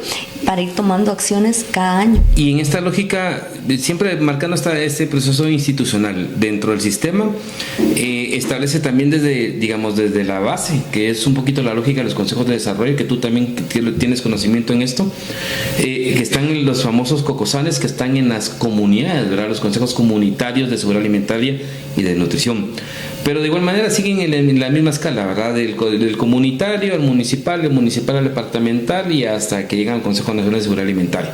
para ir tomando acciones cada año. Y en esta lógica, siempre marcando este proceso institucional dentro del sistema, establece también desde la base, que es un poquito la lógica de los consejos de desarrollo, que tú también tienes conocimiento en esto, que están los famosos cocosanes, que están en las comunidades, ¿verdad?, los consejos comunitarios de seguridad alimentaria y de nutrición. Pero de igual manera siguen en la misma escala, ¿verdad?, del comunitario al municipal, del municipal al departamental y hasta que llegan al Consejo Nacional de Seguridad Alimentaria.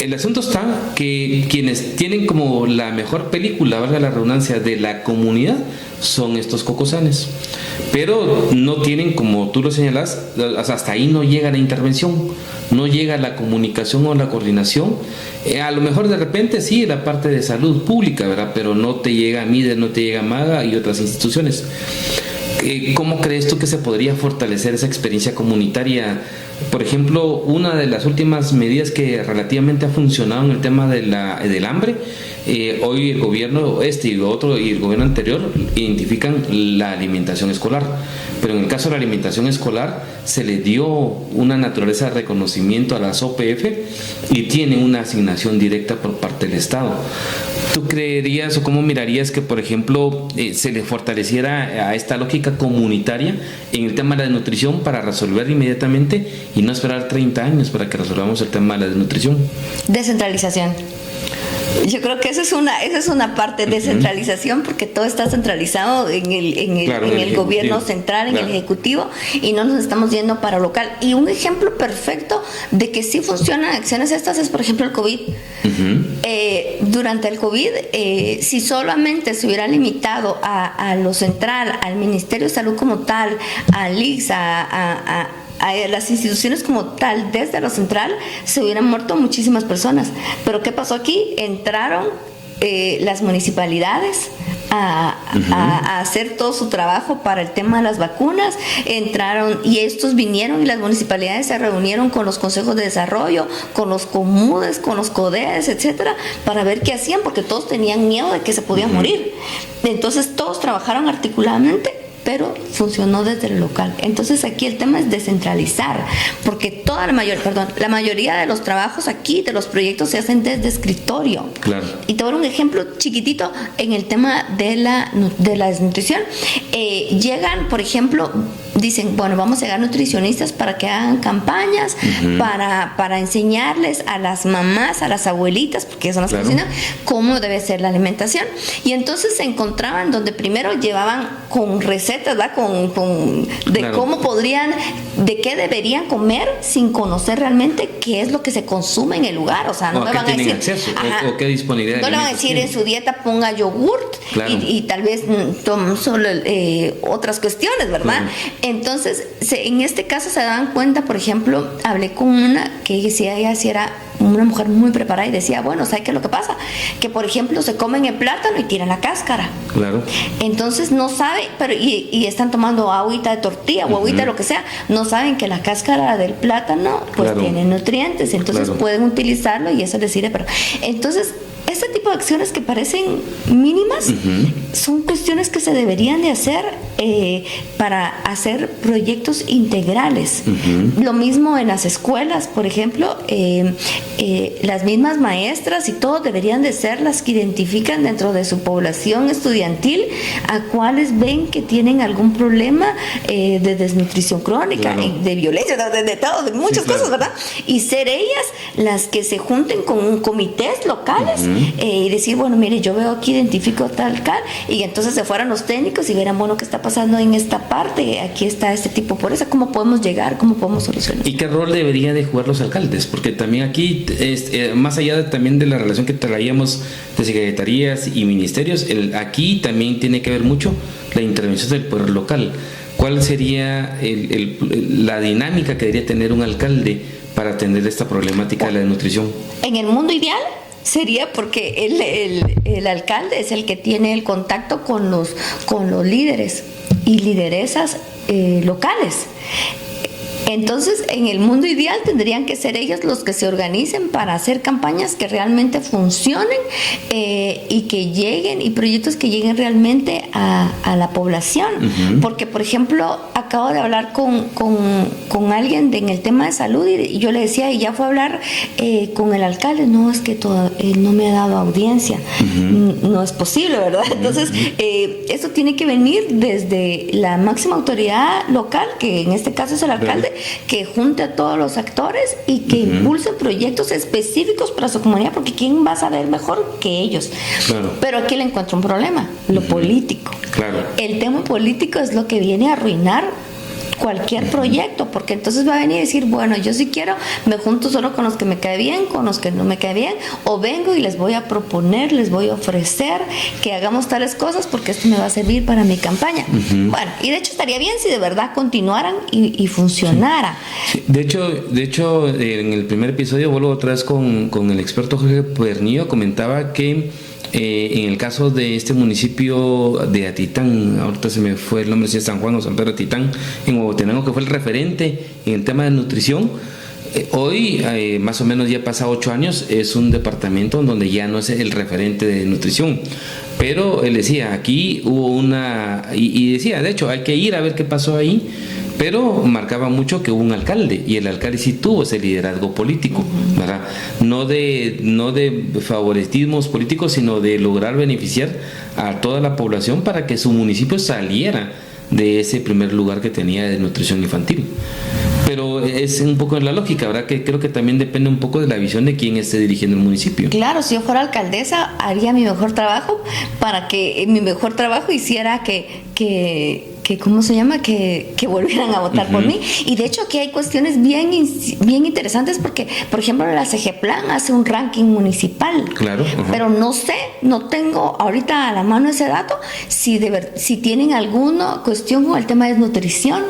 El asunto está que quienes tienen como la mejor película, valga la redundancia, de la comunidad son estos cocosanes, pero no tienen, como tú lo señalas, hasta ahí no llega la intervención, no llega la comunicación o la coordinación. A lo mejor de repente sí la parte de salud pública, ¿verdad?, pero no te llega MIDES, no te llega MAGA y otras instituciones. ¿Cómo crees tú que se podría fortalecer esa experiencia comunitaria? Por ejemplo, una de las últimas medidas que relativamente ha funcionado en el tema del hambre, hoy el gobierno y el gobierno anterior identifican la alimentación escolar, pero en el caso de la alimentación escolar se le dio una naturaleza de reconocimiento a las OPF y tienen una asignación directa por parte del Estado. ¿Tú creerías o cómo mirarías que, por ejemplo, se le fortaleciera a esta lógica comunitaria en el tema de la desnutrición para resolver inmediatamente y no esperar 30 años para que resolvamos el tema de la desnutrición? Descentralización. Yo creo que esa es una parte de descentralización, porque todo está centralizado en el gobierno central, en el ejecutivo, y no nos estamos yendo para local. Y un ejemplo perfecto de que sí funcionan acciones estas es, por ejemplo, el COVID. Durante el COVID, si solamente se hubiera limitado a lo central, al Ministerio de Salud como tal, al ICS, a las instituciones como tal, desde lo central, se hubieran muerto muchísimas personas. Pero ¿qué pasó aquí? Entraron las municipalidades a hacer todo su trabajo para el tema de las vacunas, entraron y estos vinieron, y las municipalidades se reunieron con los consejos de desarrollo, con los comudes, con los CODES, etcétera, para ver qué hacían, porque todos tenían miedo de que se podían morir. Entonces todos trabajaron articuladamente, pero funcionó desde el local. Entonces aquí el tema es descentralizar, porque la mayoría de los trabajos aquí, de los proyectos, se hacen desde escritorio. Claro. Y te voy a dar un ejemplo chiquitito en el tema de la desnutrición. Llegan, por ejemplo, dicen, bueno, vamos a llegar nutricionistas para que hagan campañas, para enseñarles a las mamás, a las abuelitas, porque son las que cocinan, cómo debe ser la alimentación. Y entonces se encontraban donde primero llevaban con recetas, ¿verdad?, cómo podrían, de qué deberían comer, sin conocer realmente qué es lo que se consume en el lugar. O sea, no me van a decir acceso, o qué disponibilidad. No le van a decir en su dieta ponga yogurt y tal vez solo otras cuestiones, ¿verdad? Entonces, en este caso se daban cuenta, por ejemplo, hablé con una que decía, ella sí era una mujer muy preparada, y decía, bueno, ¿sabes qué es lo que pasa? Que, por ejemplo, se comen el plátano y tiran la cáscara. Claro. Entonces no sabe, y están tomando agüita de tortilla o agüita de lo que sea, no saben que la cáscara del plátano pues tiene nutrientes, entonces pueden utilizarlo y eso les sirve. Pero entonces ese tipo de acciones que parecen mínimas son cuestiones que se deberían de hacer para hacer proyectos integrales. Lo mismo en las escuelas, por ejemplo, las mismas maestras y todo deberían de ser las que identifican dentro de su población estudiantil a cuáles ven que tienen algún problema de desnutrición crónica, de violencia, de todo, de muchas cosas, ¿verdad? Y ser ellas las que se junten con comités locales y decir, bueno, mire, yo veo aquí, identifico tal, y entonces se fueran los técnicos y verán, bueno, ¿qué está pasando en esta parte? Aquí está este tipo, por eso, ¿cómo podemos llegar? ¿Cómo podemos solucionar? ¿Y qué rol deberían de jugar los alcaldes? Porque también aquí, más allá también de la relación que traíamos de secretarías y ministerios, aquí también tiene que ver mucho la intervención del poder local. ¿Cuál sería la dinámica que debería tener un alcalde para atender esta problemática de la desnutrición? En el mundo ideal sería porque el alcalde es el que tiene el contacto con los líderes y lideresas locales. Entonces, en el mundo ideal tendrían que ser ellos los que se organicen para hacer campañas que realmente funcionen y que lleguen, y proyectos que lleguen realmente a la población. Porque, por ejemplo, acabo de hablar con alguien en el tema de salud y yo le decía, y ya fue a hablar con el alcalde, no, es que él no me ha dado audiencia. No es posible, ¿verdad? Entonces, eso tiene que venir desde la máxima autoridad local, que en este caso es el alcalde, que junte a todos los actores y que impulse proyectos específicos para su comunidad, porque ¿quién va a saber mejor que ellos? Pero aquí le encuentro un problema, lo político. El tema político es lo que viene a arruinar cualquier proyecto, porque entonces va a venir y decir, bueno, yo sí quiero, me junto solo con los que me cae bien, con los que no me cae bien, o vengo y les voy a proponer, les voy a ofrecer que hagamos tales cosas porque esto me va a servir para mi campaña. Bueno, y de hecho estaría bien si de verdad continuaran y funcionara. Sí. De hecho, en el primer episodio, vuelvo otra vez con el experto Jorge Pernillo, comentaba que en el caso de este municipio de Atitán, ahorita se me fue el nombre, si es San Juan o San Pedro Atitán, en Huehuetenango, que fue el referente en el tema de nutrición, hoy, más o menos ya pasa 8 años, es un departamento donde ya no es el referente de nutrición. Pero él decía, aquí hubo y decía, de hecho, hay que ir a ver qué pasó ahí. Pero marcaba mucho que hubo un alcalde, y el alcalde sí tuvo ese liderazgo político, ¿verdad? No de favoritismos políticos, sino de lograr beneficiar a toda la población para que su municipio saliera de ese primer lugar que tenía de nutrición infantil. Pero es un poco la lógica, ¿verdad? Que creo que también depende un poco de la visión de quién esté dirigiendo el municipio. Claro, si yo fuera alcaldesa, haría mi mejor trabajo para que mi mejor trabajo hiciera que ¿cómo se llama? Que volvieran a votar por mí. Y de hecho aquí hay cuestiones bien interesantes, porque, por ejemplo, la CGPLAN hace un ranking municipal. Claro. Pero no tengo ahorita a la mano ese dato, si tienen alguna cuestión con el tema de nutrición,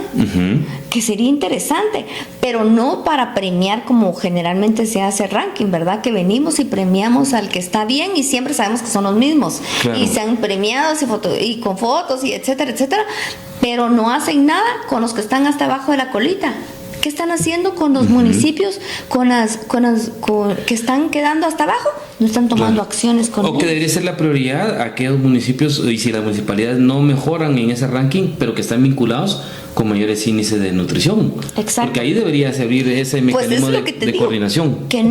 que sería interesante, pero no para premiar como generalmente se hace ranking, ¿verdad? Que venimos y premiamos al que está bien y siempre sabemos que son los mismos. Claro. Y sean premiados y con fotos y etcétera, etcétera, pero no hacen nada con los que están hasta abajo de la colita. ¿Qué están haciendo con los municipios que están quedando hasta abajo? No están tomando acciones con ellos. O que debería ser la prioridad a aquellos municipios, y si las municipalidades no mejoran en ese ranking, pero que están vinculados con mayores índices de nutrición. Exacto. Porque ahí debería servir ese mecanismo de coordinación. Que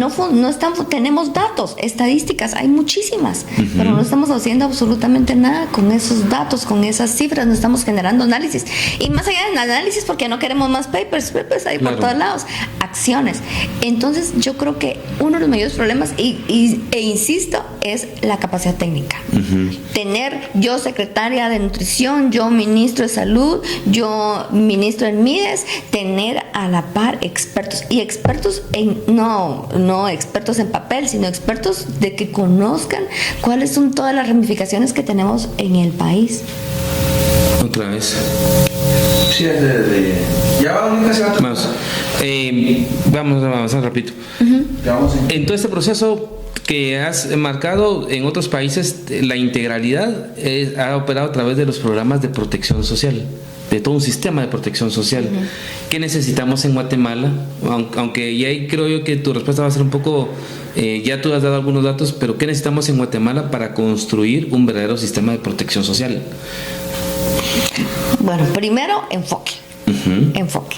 tenemos datos, estadísticas, hay muchísimas, pero no estamos haciendo absolutamente nada con esos datos, con esas cifras, no estamos generando análisis. Y más allá del análisis, porque no queremos más papers ahí por todos lados, acciones. Entonces yo creo que uno de los mayores problemas, e insisto, es la capacidad técnica. Tener yo secretaria de nutrición, yo ministro de salud, yo ministro en MIDES, tener a la par expertos, y expertos no expertos en papel, sino expertos de que conozcan cuáles son todas las ramificaciones que tenemos en el país. Otra vez. Sí, ya vamos vamos a avanzar rápido. En todo este proceso, que has marcado en otros países, la integralidad ha operado a través de los programas de protección social, de todo un sistema de protección social. ¿Qué necesitamos en Guatemala? Aunque ya creo yo que tu respuesta va a ser un poco, ya tú has dado algunos datos, pero ¿qué necesitamos en Guatemala para construir un verdadero sistema de protección social? Bueno, primero, enfoque. Enfoque.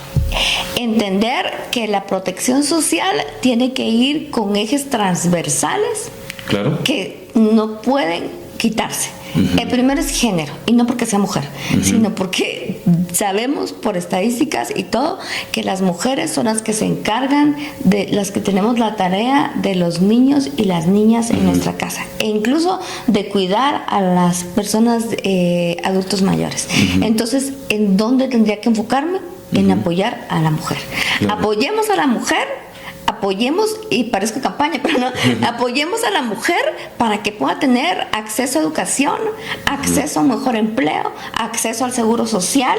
Entender que la protección social tiene que ir con ejes transversales, claro, que no pueden quitarse. El primero es género, y no porque sea mujer, sino porque sabemos por estadísticas y todo que las mujeres son las que se encargan de, las que tenemos la tarea de los niños y las niñas en nuestra casa, e incluso de cuidar a las personas adultos mayores. Entonces, ¿en dónde tendría que enfocarme? En apoyar a la mujer. Claro. Apoyemos a la mujer, apoyemos, y parezco campaña, pero no, apoyemos a la mujer para que pueda tener acceso a educación, acceso a un mejor empleo, acceso al seguro social,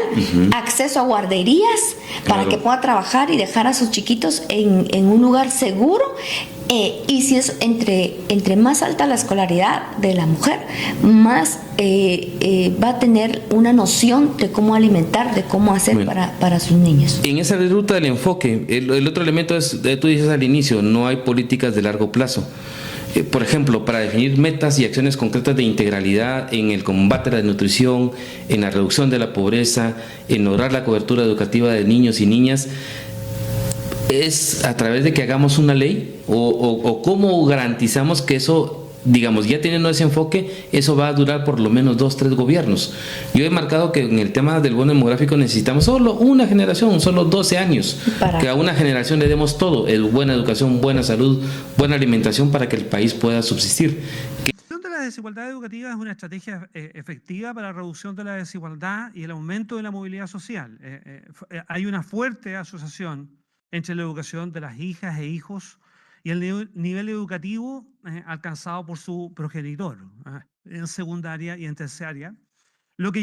acceso a guarderías, para que pueda trabajar y dejar a sus chiquitos en un lugar seguro. Y si es entre más alta la escolaridad de la mujer, más va a tener una noción de cómo alimentar, de cómo hacer para sus niños. En esa ruta del enfoque, el otro elemento es, tú dices al inicio, no hay políticas de largo plazo. Por ejemplo, para definir metas y acciones concretas de integralidad en el combate a la desnutrición, en la reducción de la pobreza, en lograr la cobertura educativa de niños y niñas, ¿es a través de que hagamos una ley? ¿O cómo garantizamos que eso, digamos, ya teniendo ese enfoque, eso va a durar por lo menos 2-3 gobiernos? Yo he marcado que en el tema del bono demográfico necesitamos solo una generación, solo 12 años, que a una generación le demos todo, buena educación, buena salud, buena alimentación para que el país pueda subsistir. La desigualdad educativa es una estrategia efectiva para la reducción de la desigualdad y el aumento de la movilidad social. Hay una fuerte asociación entre la educación de las hijas e hijos y el nivel educativo alcanzado por su progenitor en secundaria y en terciaria, lo que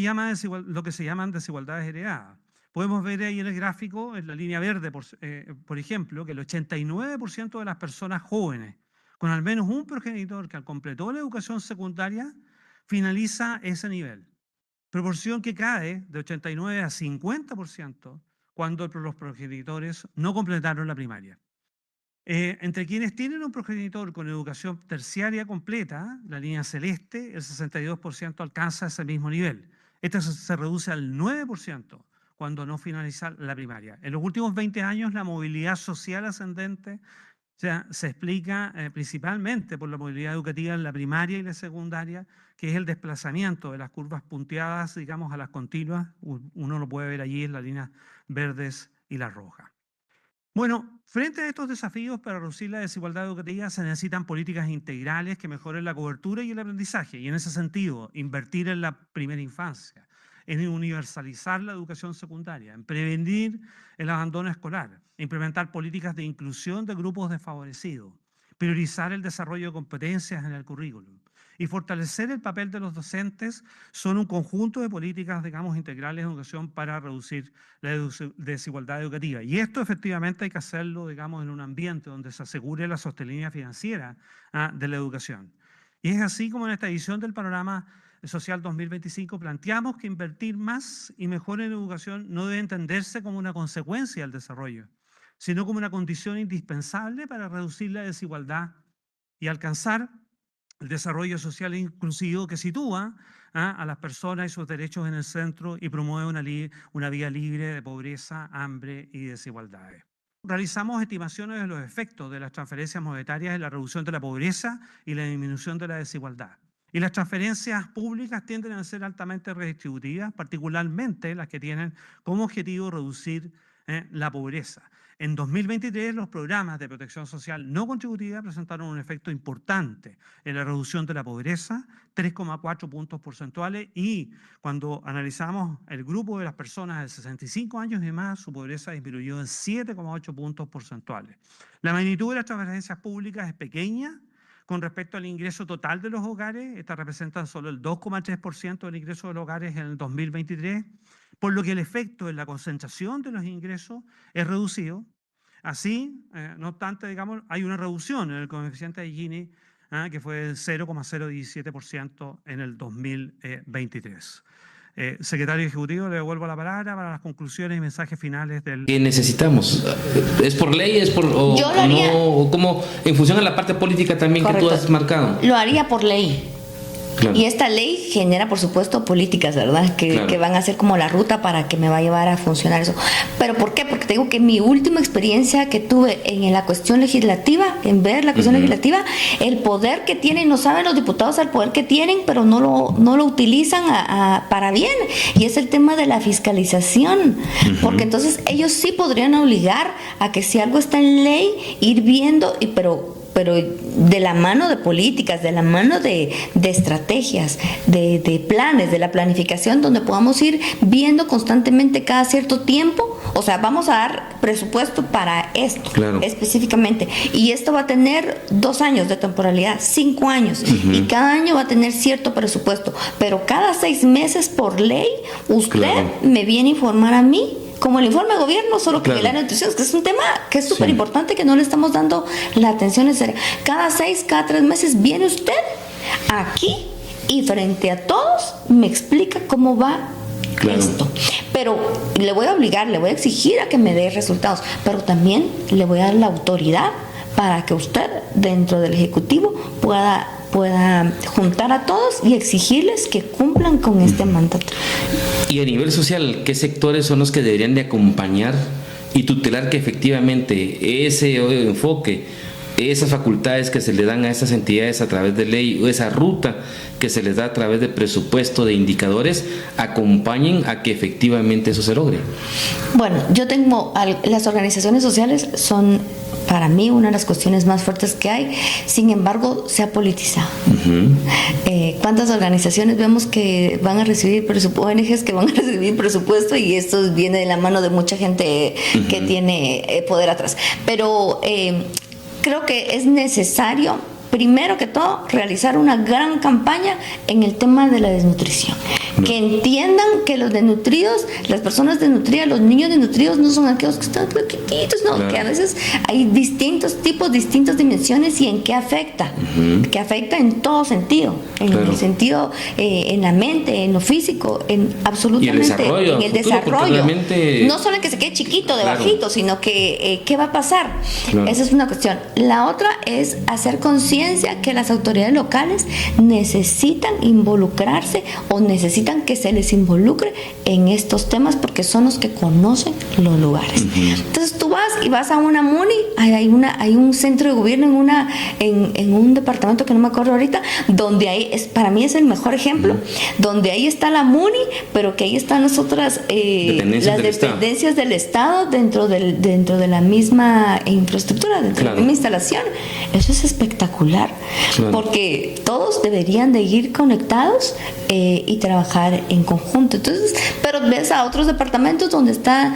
se llaman desigualdades heredadas. Podemos ver ahí en el gráfico, en la línea verde, por ejemplo, que el 89% de las personas jóvenes con al menos un progenitor que completó la educación secundaria finaliza ese nivel. Proporción que cae de 89 a 50% cuando los progenitores no completaron la primaria. Entre quienes tienen un progenitor con educación terciaria completa, la línea celeste, el 62% alcanza ese mismo nivel. Este se reduce al 9% cuando no finaliza la primaria. En los últimos 20 años, la movilidad social ascendente se explica principalmente por la movilidad educativa en la primaria y la secundaria, que es el desplazamiento de las curvas punteadas, digamos, a las continuas. Uno lo puede ver allí en las líneas verdes y las rojas. Bueno, frente a estos desafíos para reducir la desigualdad educativa se necesitan políticas integrales que mejoren la cobertura y el aprendizaje, y en ese sentido, invertir en la primera infancia, en universalizar la educación secundaria, en prevenir el abandono escolar, implementar políticas de inclusión de grupos desfavorecidos, priorizar el desarrollo de competencias en el currículum y fortalecer el papel de los docentes son un conjunto de políticas, digamos, integrales de educación para reducir la desigualdad educativa. Y esto efectivamente hay que hacerlo, digamos, en un ambiente donde se asegure la sostenibilidad financiera de la educación. Y es así como en esta edición del Panorama Social 2025 planteamos que invertir más y mejor en educación no debe entenderse como una consecuencia del desarrollo, sino como una condición indispensable para reducir la desigualdad y alcanzar el desarrollo social inclusivo que sitúa a las personas y sus derechos en el centro y promueve una vida libre de pobreza, hambre y desigualdades. Realizamos estimaciones de los efectos de las transferencias monetarias en la reducción de la pobreza y la disminución de la desigualdad. Y las transferencias públicas tienden a ser altamente redistributivas, particularmente las que tienen como objetivo reducir la pobreza. En 2023, los programas de protección social no contributiva presentaron un efecto importante en la reducción de la pobreza, 3,4 puntos porcentuales, y cuando analizamos el grupo de las personas de 65 años y más, su pobreza disminuyó en 7,8 puntos porcentuales. La magnitud de las transferencias públicas es pequeña con respecto al ingreso total de los hogares. Estas representan solo el 2,3% del ingreso de los hogares en el 2023, por lo que el efecto en la concentración de los ingresos es reducido. Así, no obstante, digamos, hay una reducción en el coeficiente de Gini, que fue del 0,017% en el 2023. Secretario Ejecutivo, le devuelvo la palabra para las conclusiones y mensajes finales del... ¿Qué necesitamos? ¿Es por ley? ¿Es por o, Yo lo haría, no? ¿Cómo? En función a la parte política también correcto, que tú has marcado. Lo haría por ley. Claro. Y esta ley genera, por supuesto, políticas, ¿verdad? Que van a ser como la ruta para que me va a llevar a funcionar eso. ¿Pero por qué? Porque te digo que mi última experiencia que tuve en la cuestión legislativa, en ver la cuestión legislativa, el poder que tienen, no saben los diputados el poder que tienen, pero no lo utilizan para bien. Y es el tema de la fiscalización. Porque entonces ellos sí podrían obligar a que si algo está en ley, ir viendo, pero de la mano de políticas, de la mano de estrategias, de planes, de la planificación, donde podamos ir viendo constantemente cada cierto tiempo. O sea, vamos a dar presupuesto para esto, específicamente. Y esto va a tener 2 años de temporalidad, 5 años. Y cada año va a tener cierto presupuesto. Pero cada 6 meses por ley, usted me viene a informar a mí, como el informe de gobierno, solo que la nutrición, que es un tema que es súper importante, que no le estamos dando la atención necesaria. Cada 6, cada 3 meses viene usted aquí y frente a todos me explica cómo va esto. Pero le voy a obligar, le voy a exigir a que me dé resultados, pero también le voy a dar la autoridad para que usted, dentro del Ejecutivo, pueda juntar a todos y exigirles que cumplan con este mandato. Y a nivel social, ¿qué sectores son los que deberían de acompañar y tutelar que efectivamente ese enfoque, esas facultades que se le dan a esas entidades a través de ley o esa ruta que se les da a través de presupuesto, de indicadores, acompañen a que efectivamente eso se logre? Bueno, yo tengo, las organizaciones sociales son para mí una de las cuestiones más fuertes que hay. Sin embargo, se ha politizado. ¿Cuántas organizaciones vemos que van a recibir ONGs que van a recibir presupuesto, y esto viene de la mano de mucha gente que tiene poder atrás? Pero creo que es necesario, primero que todo, realizar una gran campaña en el tema de la desnutrición. Que entiendan que los desnutridos, las personas desnutridas, los niños desnutridos no son aquellos que están pequeñitos, no, que a veces hay distintos tipos, distintas dimensiones, y en qué afecta. Que afecta en todo sentido, en el sentido, en la mente, en lo físico, en absolutamente, en el desarrollo. No solo en que se quede chiquito, de bajito, sino que qué va a pasar. Esa es una cuestión. La otra es hacer conciencia que las autoridades locales necesitan involucrarse, o necesitan que se les involucre en estos temas, porque son los que conocen los lugares. Entonces tú vas y vas a una MUNI, hay un centro de gobierno en un departamento que no me acuerdo ahorita, donde ahí para mí es el mejor ejemplo, donde ahí está la MUNI, pero que ahí están las otras dependencias del Estado dentro de la misma infraestructura, dentro de la misma instalación. Eso es espectacular, porque todos deberían de ir conectados y trabajar en conjunto. Entonces, pero ves a otros departamentos donde están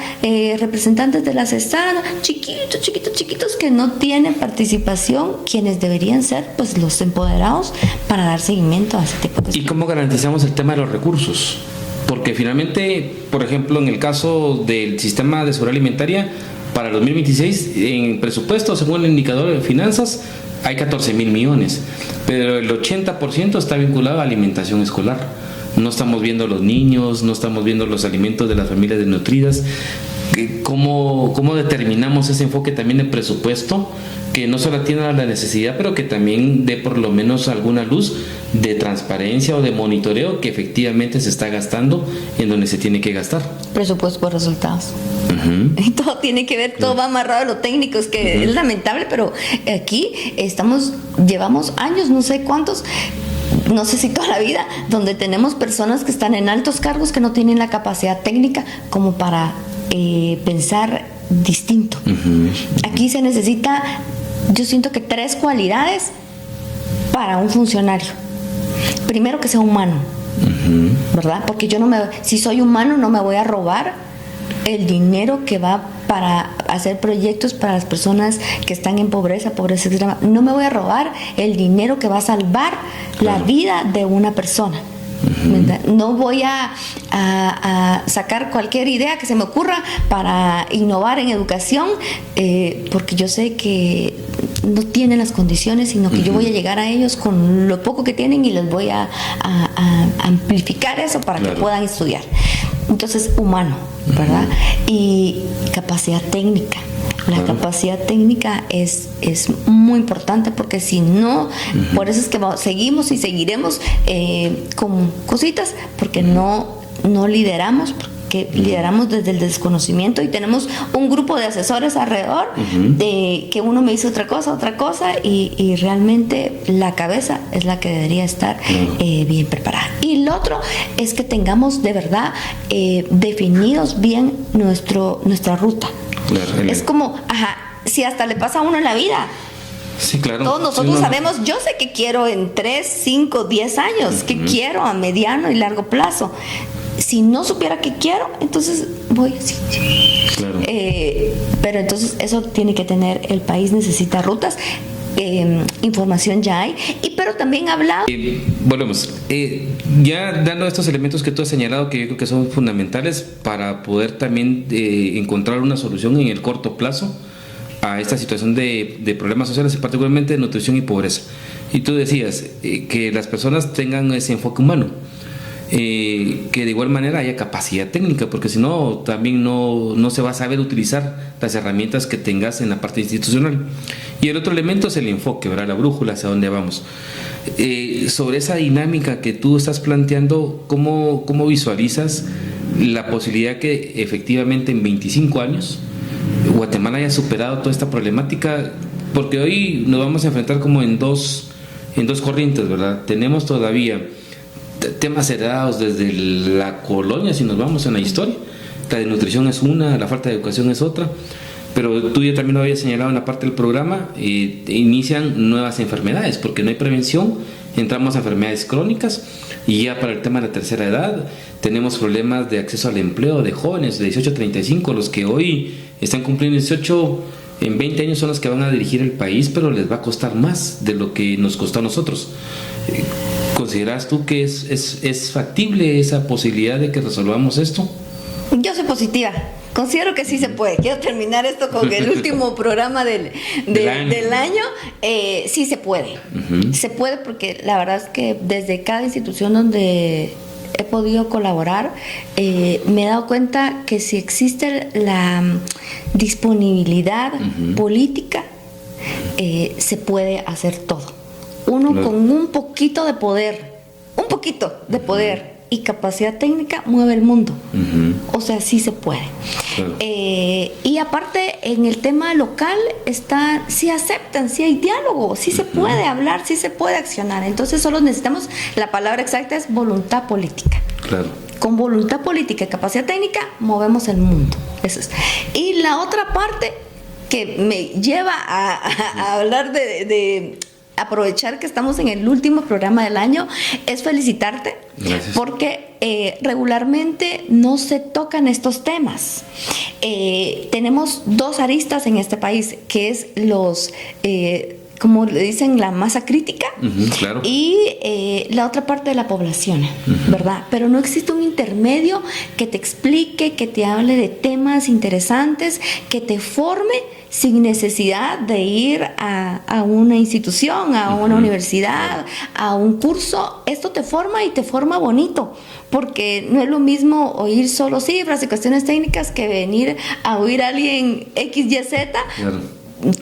representantes de las estadas, chiquitos, que no tienen participación, quienes deberían ser pues los empoderados para dar seguimiento a ese tipo de cosas. ¿Y cómo garantizamos el tema de los recursos? Porque finalmente, por ejemplo, en el caso del sistema de seguridad alimentaria, para el 2026, en presupuesto, según el indicador de finanzas, hay 14,000 millones, pero el 80% está vinculado a alimentación escolar. No estamos viendo los niños, no estamos viendo los alimentos de las familias desnutridas. ¿Cómo determinamos ese enfoque también de presupuesto, que no solo atienda a la necesidad, pero que también dé por lo menos alguna luz de transparencia o de monitoreo que efectivamente se está gastando en donde se tiene que gastar? Presupuesto por resultados. Y todo tiene que ver, todo va amarrado a lo técnico, es que es lamentable, pero aquí llevamos años, no sé cuántos, no sé si toda la vida, donde tenemos personas que están en altos cargos que no tienen la capacidad técnica como para pensar distinto. Aquí se necesita, yo siento que 3 cualidades para un funcionario. Primero, que sea humano, ¿verdad? Porque si soy humano, no me voy a robar el dinero que va para hacer proyectos para las personas que están en pobreza extrema. No me voy a robar el dinero que va a salvar la vida de una persona. No voy a sacar cualquier idea que se me ocurra para innovar en educación, porque yo sé que no tienen las condiciones, sino que yo voy a llegar a ellos con lo poco que tienen y les voy a amplificar eso para que puedan estudiar. Entonces, humano, ¿verdad? Y capacidad técnica. La capacidad técnica es muy importante, porque si no, por eso es que seguimos y seguiremos con cositas, porque no lideramos, porque lideramos desde el desconocimiento, y tenemos un grupo de asesores alrededor de que uno me dice otra cosa y realmente la cabeza es la que debería estar bien preparada. Y lo otro es que tengamos de verdad definidos bien nuestra ruta. Claro, es como, si hasta le pasa a uno en la vida. Sí, claro. Todos nosotros sabemos, yo sé que quiero en 3, 5, 10 años, que quiero a mediano y largo plazo. Si no supiera qué quiero, entonces voy así. Claro. Pero entonces eso tiene que tener, el país necesita rutas. Información ya hay, pero también hablado. Volvemos. Ya dando estos elementos que tú has señalado, que yo creo que son fundamentales para poder también encontrar una solución en el corto plazo a esta situación de problemas sociales, y particularmente de nutrición y pobreza. Y tú decías que las personas tengan ese enfoque humano, que de igual manera haya capacidad técnica, porque si no, también no se va a saber utilizar las herramientas que tengas en la parte institucional. Y el otro elemento es el enfoque, ¿verdad? La brújula, hacia dónde vamos. Sobre esa dinámica que tú estás planteando, ¿cómo visualizas la posibilidad que efectivamente en 25 años Guatemala haya superado toda esta problemática? Porque hoy nos vamos a enfrentar como en dos corrientes, ¿verdad? Tenemos todavía temas heredados desde la colonia, si nos vamos en la historia. La desnutrición es una, la falta de educación es otra, pero tú ya también lo habías señalado en la parte del programa, inician nuevas enfermedades, porque no hay prevención, entramos a enfermedades crónicas, y ya para el tema de la tercera edad tenemos problemas de acceso al empleo de jóvenes de 18 a 35, los que hoy están cumpliendo 18, en 20 años son los que van a dirigir el país, pero les va a costar más de lo que nos costó a nosotros. ¿Consideras tú que es factible esa posibilidad de que resolvamos esto? Yo soy positiva. Considero que sí se puede. Quiero terminar esto con el último programa del año. Sí se puede. Se puede, porque la verdad es que desde cada institución donde he podido colaborar, me he dado cuenta que si existe la disponibilidad política, se puede hacer todo. Uno con un poquito de poder y capacidad técnica mueve el mundo. O sea, sí se puede. Claro. Y aparte, en el tema local sí aceptan, sí hay diálogo, sí se puede hablar, sí se puede accionar. Entonces solo necesitamos, la palabra exacta es voluntad política. Claro. Con voluntad política y capacidad técnica movemos el mundo. Eso es. Y la otra parte que me lleva a hablar de aprovechar que estamos en el último programa del año, es felicitarte. Gracias. Porque regularmente no se tocan estos temas. Tenemos dos aristas en este país, que es como le dicen, la masa crítica, claro, y la otra parte de la población, ¿verdad? Pero no existe un intermedio que te explique, que te hable de temas interesantes, que te forme sin necesidad de ir a una institución, a una universidad, a un curso. Esto te forma, y te forma bonito, porque no es lo mismo oír solo cifras y cuestiones técnicas que venir a oír a alguien XYZ, claro,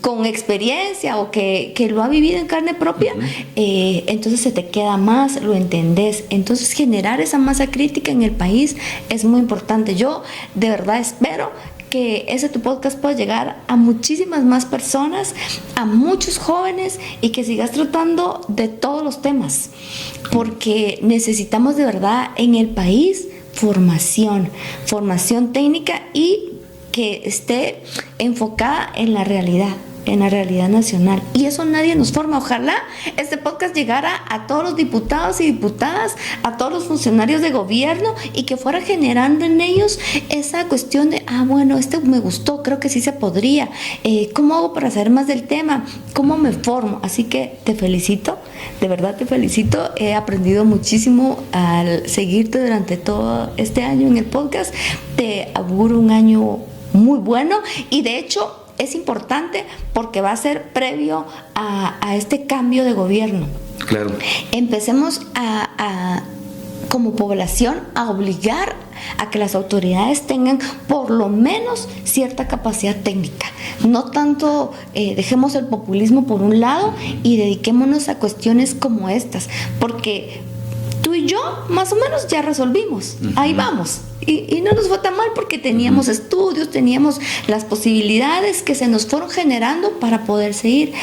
con experiencia, o que lo ha vivido en carne propia. Entonces se te queda más, lo entendés. Entonces generar esa masa crítica en el país es muy importante. Yo de verdad espero que tu podcast pueda llegar a muchísimas más personas, a muchos jóvenes, y que sigas tratando de todos los temas, porque necesitamos de verdad en el país formación técnica, y que esté enfocada en la realidad, en la realidad nacional. Y eso nadie nos forma. Ojalá este podcast llegara a todos los diputados y diputadas, a todos los funcionarios de gobierno, y que fuera generando en ellos esa cuestión de, bueno, me gustó, creo que sí se podría. ¿Cómo hago para saber más del tema? ¿Cómo me formo? Así que te felicito, de verdad te felicito. He aprendido muchísimo al seguirte durante todo este año en el podcast. Te auguro un año muy bueno, y de hecho es importante porque va a ser previo a este cambio de gobierno. Claro. Empecemos como población a obligar a que las autoridades tengan por lo menos cierta capacidad técnica. No tanto dejemos el populismo por un lado y dediquémonos a cuestiones como estas, porque tú y yo más o menos ya resolvimos, ahí vamos. Y no nos fue tan mal porque teníamos estudios, teníamos las posibilidades que se nos fueron generando para poder seguir.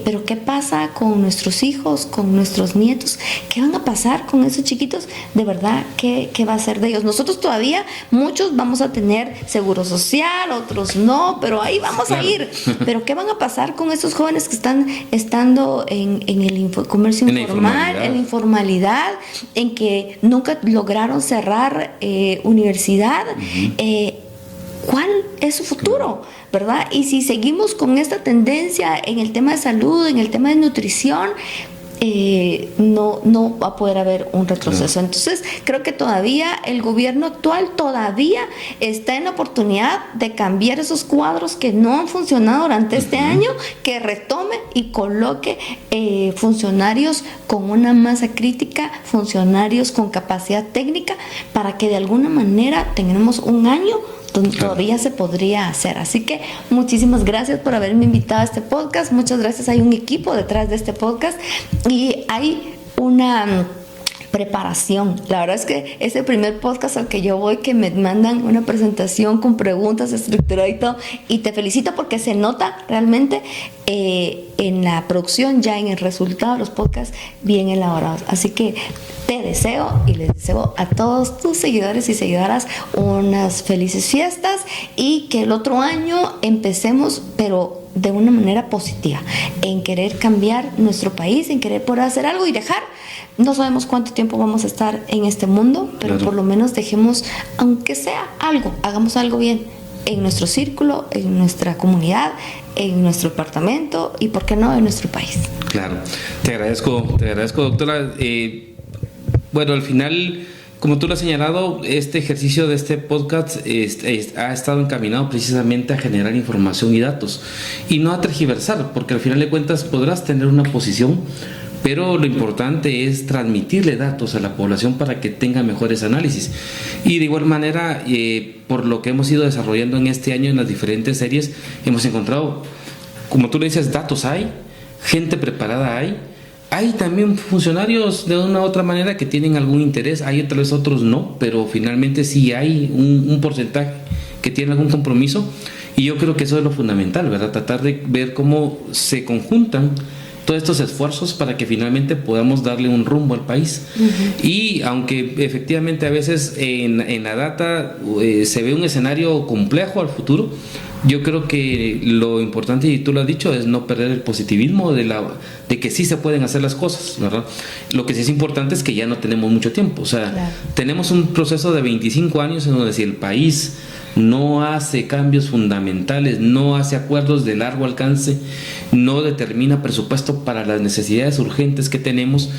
Pero ¿qué pasa con nuestros hijos, con nuestros nietos? ¿Qué van a pasar con esos chiquitos? De verdad, ¿qué va a ser de ellos? Nosotros todavía, muchos vamos a tener seguro social, otros no, pero ahí vamos a ir. Pero ¿qué van a pasar con esos jóvenes que están estando en el comercio informal, en la informalidad, en que nunca lograron cerrar universidad? ¿Cuál es su futuro? ¿Verdad? Y si seguimos con esta tendencia en el tema de salud, en el tema de nutrición, no va a poder haber un retroceso. Entonces creo que todavía el gobierno actual todavía está en la oportunidad de cambiar esos cuadros que no han funcionado durante este año, que retome y coloque funcionarios con una masa crítica, funcionarios con capacidad técnica, para que de alguna manera tengamos un año donde todavía se podría hacer. Así que muchísimas gracias por haberme invitado a este podcast. Muchas gracias. Hay un equipo detrás de este podcast y hay una preparación. La verdad es que es el primer podcast al que yo voy que me mandan una presentación con preguntas estructurada y todo, y te felicito porque se nota realmente en la producción, ya en el resultado de los podcasts bien elaborados. Así que te deseo y les deseo a todos tus seguidores y seguidoras unas felices fiestas, y que el otro año empecemos, pero de una manera positiva, en querer cambiar nuestro país, en querer poder hacer algo y dejar. No sabemos cuánto tiempo vamos a estar en este mundo, pero por lo menos dejemos, aunque sea algo, hagamos algo bien en nuestro círculo, en nuestra comunidad, en nuestro departamento y, ¿por qué no?, en nuestro país. Claro, te agradezco, doctora. Bueno, al final, como tú lo has señalado, este ejercicio de este podcast ha estado encaminado precisamente a generar información y datos, y no a tergiversar, porque al final de cuentas podrás tener una posición, pero lo importante es transmitirle datos a la población para que tenga mejores análisis. Y de igual manera, por lo que hemos ido desarrollando en este año en las diferentes series, hemos encontrado, como tú le dices, datos hay, gente preparada hay también funcionarios de una u otra manera que tienen algún interés, hay tal vez otros no, pero finalmente sí hay un porcentaje que tiene algún compromiso, y yo creo que eso es lo fundamental, ¿verdad? Tratar de ver cómo se conjuntan todos estos esfuerzos para que finalmente podamos darle un rumbo al país. Y aunque efectivamente a veces en la data se ve un escenario complejo al futuro, yo creo que lo importante, y tú lo has dicho, es no perder el positivismo de que sí se pueden hacer las cosas, ¿verdad? Lo que sí es importante es que ya no tenemos mucho tiempo. O sea, tenemos un proceso de 25 años en donde si el país no hace cambios fundamentales, no hace acuerdos de largo alcance, no determina presupuesto para las necesidades urgentes que tenemos,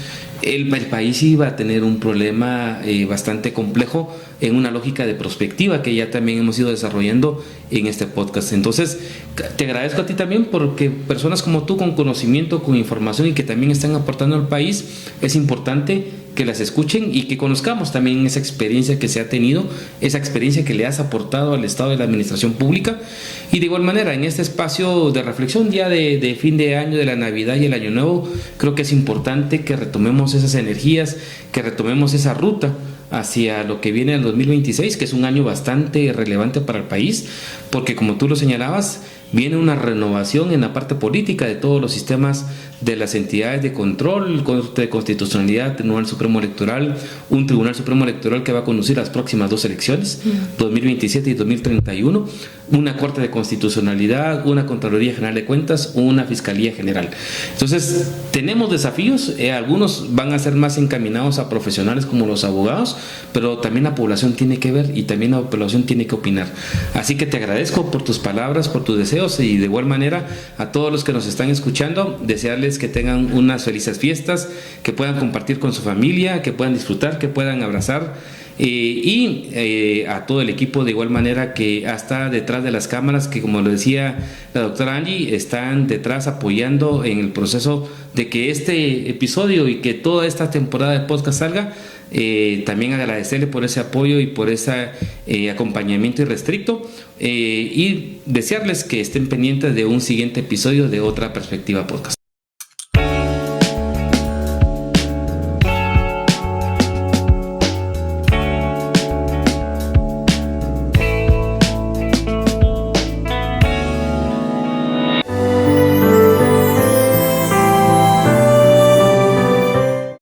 el país iba a tener un problema bastante complejo en una lógica de prospectiva que ya también hemos ido desarrollando en este podcast. Entonces, te agradezco a ti también, porque personas como tú, con conocimiento, con información y que también están aportando al país, es importante que las escuchen y que conozcamos también esa experiencia que se ha tenido, esa experiencia que le has aportado al Estado de la Administración Pública. Y de igual manera, en este espacio de reflexión ya de fin de año, de la Navidad y el Año Nuevo, creo que es importante que retomemos esas energías, que retomemos esa ruta hacia lo que viene el 2026, que es un año bastante relevante para el país, porque como tú lo señalabas, viene una renovación en la parte política de todos los sistemas de las entidades de control, de constitucionalidad, Tribunal Supremo Electoral, un Tribunal Supremo Electoral que va a conducir las próximas 2 elecciones, 2027 y 2031, una Corte de Constitucionalidad, una Contraloría General de Cuentas, una Fiscalía General. Entonces, tenemos desafíos, algunos van a ser más encaminados a profesionales como los abogados, pero también la población tiene que ver y también la población tiene que opinar. Así que te agradezco por tus palabras, por tus deseos, y de igual manera a todos los que nos están escuchando, desearles que tengan unas felices fiestas, que puedan compartir con su familia, que puedan disfrutar, que puedan abrazar, y a todo el equipo de igual manera que está detrás de las cámaras, que como lo decía la doctora Angie, están detrás apoyando en el proceso de que este episodio y que toda esta temporada de podcast salga. También agradecerle por ese apoyo y por ese acompañamiento irrestricto, y desearles que estén pendientes de un siguiente episodio de Otra Perspectiva Podcast.